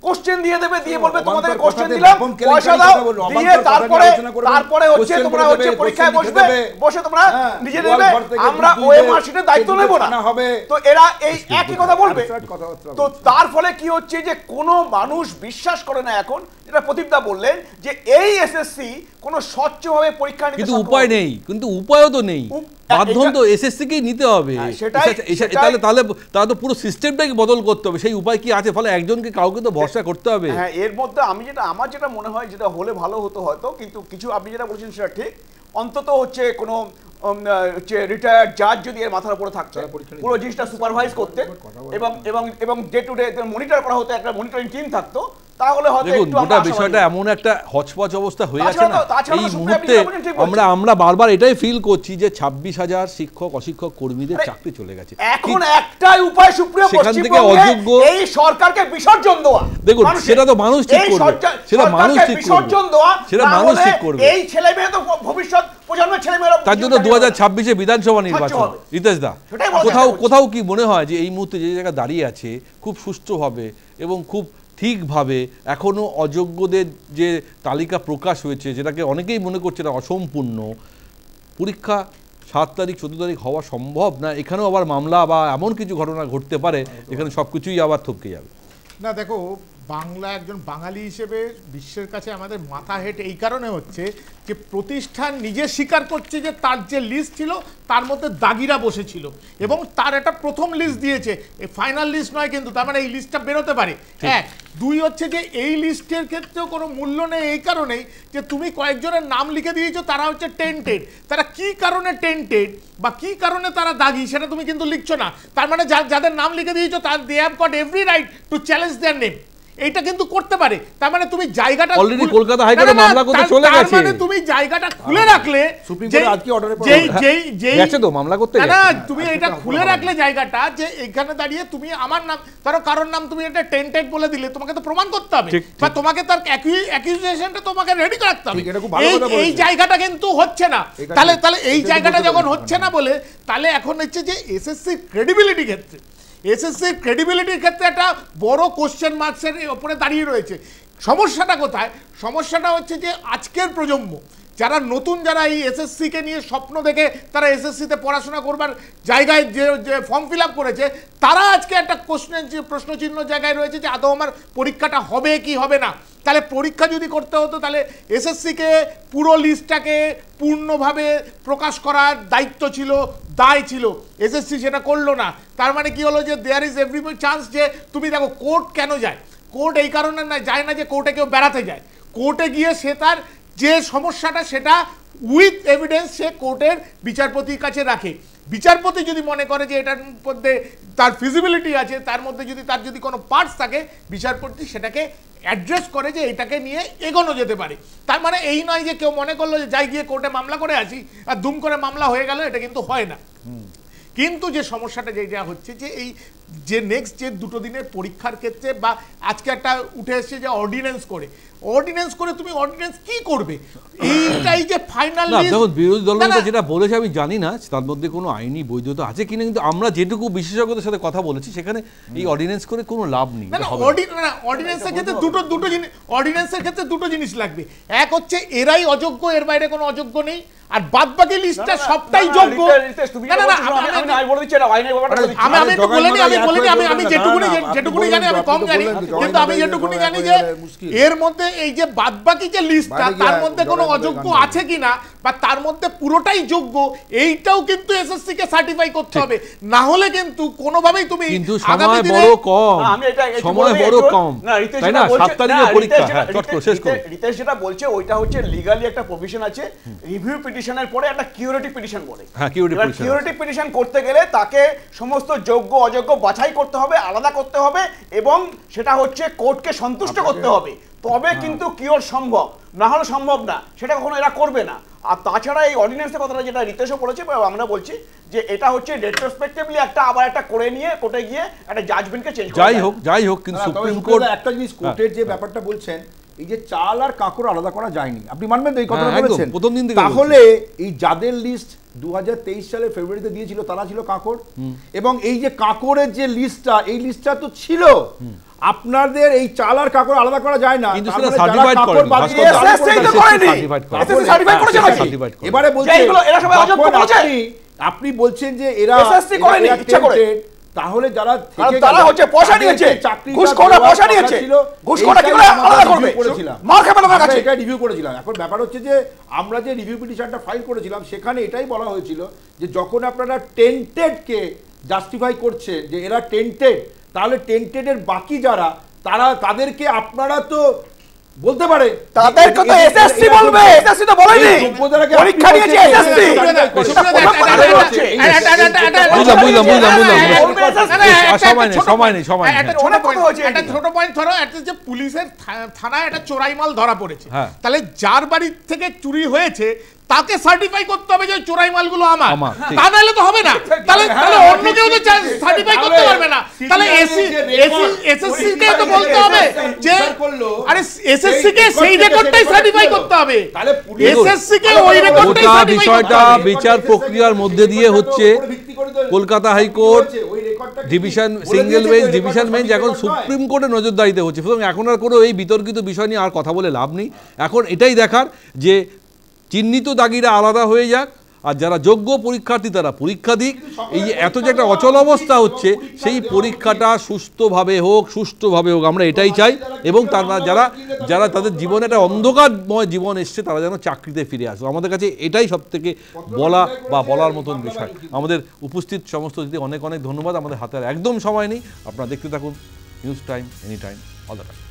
কোশ্চেন দিয়ে দেবে, দিয়ে বলবে তোমাদের কোশ্চেন দিলাম, পয়সা দাও, দিয়ে তারপরে হচ্ছে তোমরা হচ্ছে পরীক্ষায় বসবে, বসে তোমরা নিজে দেবে, আমরা ওএমআর শিটের দায়িত্ব নেব না। তো এরা এই একই কথা বলবে। তো তার ফলে কি হচ্ছে যে কোনো মানুষ বিশ্বাস করে না এখন, যেটা প্রদীপদা বললেন, যে এই এসএসসি কোনো স্বচ্ছভাবে পরীক্ষা নিতে, কিন্তু উপায় নেই, কিন্তু উপায়ও তো নেই, বাধ্যম তো এসএসসি কেই নিতে হবে। তাহলে তো পুরো সিস্টেমটাকে বদল করতে হবে, সেই উপায় কি আছে? ফলে একজনকে কাউকে তো ভরসা করতে হবে। হ্যাঁ, এর মধ্যে আমার যেটা মনে হয় যেটা হলে ভালো হতো হয়তো, কিন্তু কিছু আপনি যেটা বলছেন সেটা ঠিক, অন্তত হচ্ছে কোনো রিটায়ার্ড জাজ যদি এর মাথার উপরে থাকছে, পুরো জিনিসটা সুপারভাইজ করতে এবং ডে টু ডে মনিটর করা হতো, একটা মনিটরিং টিম থাকতো, তাহলে হয়তো একটু গোটা বিষয়টা এমন একটা হচপচ অবস্থা হয়ে আছে না এই মুহূর্তে। আমরা বারবার এটাই ফিল করছি যে 26,000 শিক্ষক অশিক্ষক কর্মীদের চাকরি চলে গেছে। এখন একটাই উপায় সুপ্রিম পশ্চিমবঙ্গে, এই সরকারকে বিসর্জন দেওয়া। দেখুন সেটা তো মানুষ ঠিক করবে, সেটা মানুষ ঠিক করবে, সেটা মানুষ ঠিক করবে। এই ছেলে মেয়ে তো ভবিষ্যৎ প্রজন্মের ছেলে মেয়েরা, তার জন্য 2026-এ বিধানসভা নির্বাচন। রিতেশ দা, কোথাও কি মনে হয় যে এই মুহূর্তে যে জায়গায় দাঁড়িয়ে আছে খুব সুষ্ঠুভাবে এবং খুব ঠিকভাবে এখনো অযোগ্যদের যে তালিকা প্রকাশ হয়েছে, যেটাকে অনেকেই মনে করছে এটা অসম্পূর্ণ, পরীক্ষা 7 তারিখ 14 তারিখ হওয়া সম্ভব না? এখানেও আবার মামলা বা এমন কিছু ঘটনা ঘটতে পারে এখানে সবকিছুই আবার থমকে যাবে। না দেখো, বাংলা একজন বাঙালি হিসেবে বিশ্বের কাছে আমাদের মাথা হেট এই কারণে হচ্ছে যে প্রতিষ্ঠান নিজে স্বীকার করছে যে তার যে লিস্ট ছিল তার মধ্যে দাগিরা বসেছিল এবং তার একটা প্রথম লিস্ট দিয়েছে, এই ফাইনাল লিস্ট নয়, কিন্তু তার মানে এই লিস্টটা বেরোতে পারে। এক, দুই হচ্ছে যে এই লিস্টের ক্ষেত্রেও কোনো মূল্য নেই এই কারণেই যে তুমি কয়েকজনের নাম লিখে দিয়েছো, তারা হচ্ছে টেন্টেড, তারা কি কারণে টেন্টেড বা কি কারণে তারা দাগি সেটা তুমি কিন্তু লিখছো না। তার মানে যাদের নাম লিখে দিয়েছো তার they have got every right to challenge their name. এইটা কিন্তু করতে পারে। তার মানে তুমি জায়গাটা অলরেডি কলকাতা হাইকোর্টে মামলা করতে চলে গেছে। তার মানে তুমি জায়গাটা খুলে রাখলে সুপ্রিম কোর্ট আজকে অর্ডারে গেছে তো মামলা করতে গেছে। না তুমি এটা খুলে রাখলে জায়গাটা যে এখানে দাঁড়িয়ে তুমি আমার নাম ধরো কারোর নাম তুমি এটা টেন্টেড বলে দিলে তোমাকে তো প্রমাণ করতে হবে বা তোমাকে তার অ্যাকিউজেশনটা তোমাকে রেডি রাখতে হবে। এই জায়গাটা কিন্তু হচ্ছে না। তাহলে এই জায়গাটা যখন হচ্ছে না বলে তাহলে এখন হচ্ছে যে এসএসসি ক্রেডিবিলিটি ক্ষেত্রে এসএসসির ক্রেডিবিলিটির ক্ষেত্রে একটা বড় কোশ্চেন মার্কসের উপরে দাঁড়িয়ে রয়েছে। সমস্যাটা কোথায়? সমস্যাটা হচ্ছে যে আজকের প্রজন্ম যারা নতুন যারা এই এসএসসিকে নিয়ে স্বপ্ন দেখে তারা এসএসসিতে পড়াশোনা করবার জায়গায় যে ফর্ম ফিল আপ করেছে তারা আজকে একটা প্রশ্নচিহ্ন জায়গায় রয়েছে যে আদৌ আমার পরীক্ষাটা হবে কি হবে না। তাহলে পরীক্ষা যদি করতে হতো তাহলে এসএসসিকে পুরো লিস্টটাকে পূর্ণভাবে প্রকাশ করার দায়িত্ব ছিল, দায় ছিল, এসএসসি সেটা করলো না। তার মানে কি হলো যে দেয়ার ইজ এভরি চান্স যে তুমি দেখো কোর্ট কেন যায়, কোর্ট এই কারণে না যায় না যে কোর্টে কেউ বেড়াতে যায়, কোর্টে গিয়ে সে তার যে সমস্যাটা সেটা উইথ এভিডেন্স সে কোর্টের বিচারপতির কাছে রাখে। বিচারপতি যদি মনে করে যে এটার মধ্যে তার ফিজিবিলিটি আছে, তার মধ্যে যদি তার যদি কোনো পার্টস থাকে, বিচারপতি সেটাকে অ্যাড্রেস করে যে এটাকে নিয়ে এগোনো যেতে পারে। তার মানে এই নয় যে কেউ মনে করলো যে যাই গিয়ে কোর্টে মামলা করে আসি আর দুম করে মামলা হয়ে গেল, এটা কিন্তু হয় না। কিন্তু যে সমস্যাটা যেটা হচ্ছে যে এই যে নেক্সট যে দুটো দিনের পরীক্ষার ক্ষেত্রে বা আজকে একটা উঠে এসছে যে অর্ডিন্যান্স করে তুমি অর্ডিন্যান্স কি করবে, এইটাই যে ফাইনাল দেখুন বিরোধী দলনেতা যেটা বলেছে আমি জানি না তার মধ্যে কোনো আইনি বৈধতা আছে কিনা, কিন্তু আমরা যেটুকু বিশেষজ্ঞদের সাথে কথা বলেছি সেখানে এই অর্ডিন্যান্স করে কোনো লাভ নেই। অর্ডিন্যান্সের ক্ষেত্রে দুটো জিনিস, অর্ডিন্যান্সের ক্ষেত্রে দুটো জিনিস লাগবে। এক হচ্ছে এরাই অযোগ্য, এর বাইরে কোনো অযোগ্য নেই, আর বাদ বাকি লিস্টটা সবটাই যোগ্য। আমি যেটুকুনি জানি আমি কম জানি, কিন্তু আমি যেটুকুনি জানি যে এর মধ্যে এই যে বাদ বাকি যে লিস্টটা তার মধ্যে কোনো অযোগ্য আছে কিনা বা তার মধ্যে পুরোটাই যোগ্য, এইটাও কিন্তু এসএসসি কে সার্টিফাই করতে হবে। না হলে কিন্তু কোনোভাবেই তুমি কিন্তু সময় বড় কম, সময় বড় কম, তাই না? 7 তারিখে পরীক্ষা। হ্যাঁ চট করে শেষ করুন। রিতেশ যেটা বলছে ওইটা হচ্ছে লিগালি একটা প্রভিশন আছে, রিভিউ পিটিশনের পরে একটা কিউরেটিভ পিটিশন বলে। হ্যাঁ কিউরেটিভ পিটিশন করতে গেলে তাকে সমস্ত যোগ্য অযোগ্য বাছাই করতে হবে, আলাদা করতে হবে এবং সেটা হচ্ছে কোর্টকে সন্তুষ্ট করতে হবে, তবে কিন্তু কিওর সম্ভব, না হলে সম্ভব না, সেটা কখনো এরা করবে না। আর তাছাড়া এই অর্ডিন্যান্সের কথাটা যেটা রিতেশও বলেছে আমরা বলছি যে এটা হচ্ছে রেট্রোস্পেক্টিভলি আবার একটা করে নিয়ে কোর্টে গিয়ে একটা জাজমেন্টকে চেঞ্জ করা। যাই হোক কিন্তু সুপ্রিম কোর্ট একটা জিনিস কোর্টের যে ব্যাপারটা বলছেন এই যে চাল আর কাঁকড় আলাদা করা যায়নি, আপনি মানবেন তো এই কথাটা বলেছেন? তাহলে এই যাদের লিস্ট 2023 সালে ফেব্রুয়ারিতে দিয়েছিল তারা ছিল কাঁকড়, এবং এই যে কাঁকড়ের যে লিস্টটা এই লিস্টটা তো ছিল আপনাদের এই চাল আর কাঁকড় আলাদা করা যায় না, কিন্তু সেটা সার্টিফাইড করেন এবারে বলছেন আপনি বলছেন যে এরা ইচ্ছা করে, তাহলে যারা তারা হচ্ছে পয়সা নিয়েছে, ঘুষ খোরা পয়সা নিয়েছে, ঘুষ খোরা কি করে আলাদা করবে, মার খাবে না কাছে। এটা রিভিউ করেছিলাম। এখন ব্যাপার হচ্ছে যে আমরা যে রিভিউ পিটিশনটা ফাইল করেছিলাম সেখানে এটাই বলা হয়েছিল যে যখন আপনারা টেন্টেড কে জাস্টিফাই করছেন যে এরা টেন্টেড, তাহলে টেন্টেডের বাকি যারা তারা তাদেরকে আপনারা তো বলতে পারে তাদেরকে তো এসএসসি বলবে, এসএসসি তো বলেনি, পরীক্ষা নিয়েছে এসএসসি। একটা ছোট পয়েন্ট ধরো, একটা যে পুলিশের থানায় একটা চোরাই মাল ধরা পড়েছে, তাহলে যার বাড়ি থেকে চুরি হয়েছে তাকে সার্টিফাই করতে হবে যে চোরাই মালগুলো আমার, তা নাহলে তো হবে না। তাহলে অন্য কেউ তো সার্টিফাই করতে পারবে না। তাহলে এসএসসি কে তো বলতে হবে যে আরে এসএসসি কে সেই রেকর্ডটাই সার্টিফাই করতে হবে, তাহলে এসএসসি কে ওই রেকর্ডটাই সার্টিফাই। বিষয়টা বিচার প্রক্রিয়ার মধ্যে দিয়ে হচ্ছে। Kolkata high court division single bench, division bench এখন সুপ্রিম কোর্টে নজরদারিতে হচ্ছে। সুতরাং এখন আর কোনো এই বিতর্কিত বিষয় নিয়ে আর কথা বলে লাভ নেই। এখন এটাই দেখার যে চিহ্নিত দাগিরা আলাদা হয়ে যাক, আর যারা যোগ্য পরীক্ষার্থী তারা পরীক্ষা দিক। এই যে এত যে একটা অচল অবস্থা হচ্ছে সেই পরীক্ষাটা সুষ্ঠুভাবে হোক, আমরা এটাই চাই। এবং তারা যারা তাদের জীবনে একটা অন্ধকারময় জীবন এসছে তারা যেন চাকরিতে ফিরে আসে। আমাদের কাছে এটাই সব থেকে বলার মতন বিষয়। আমাদের উপস্থিত সমস্ত অতিথি অনেক ধন্যবাদ। আমাদের হাতে একদম সময় নেই। আপনারা দেখতে থাকুন news time, any time, all the time.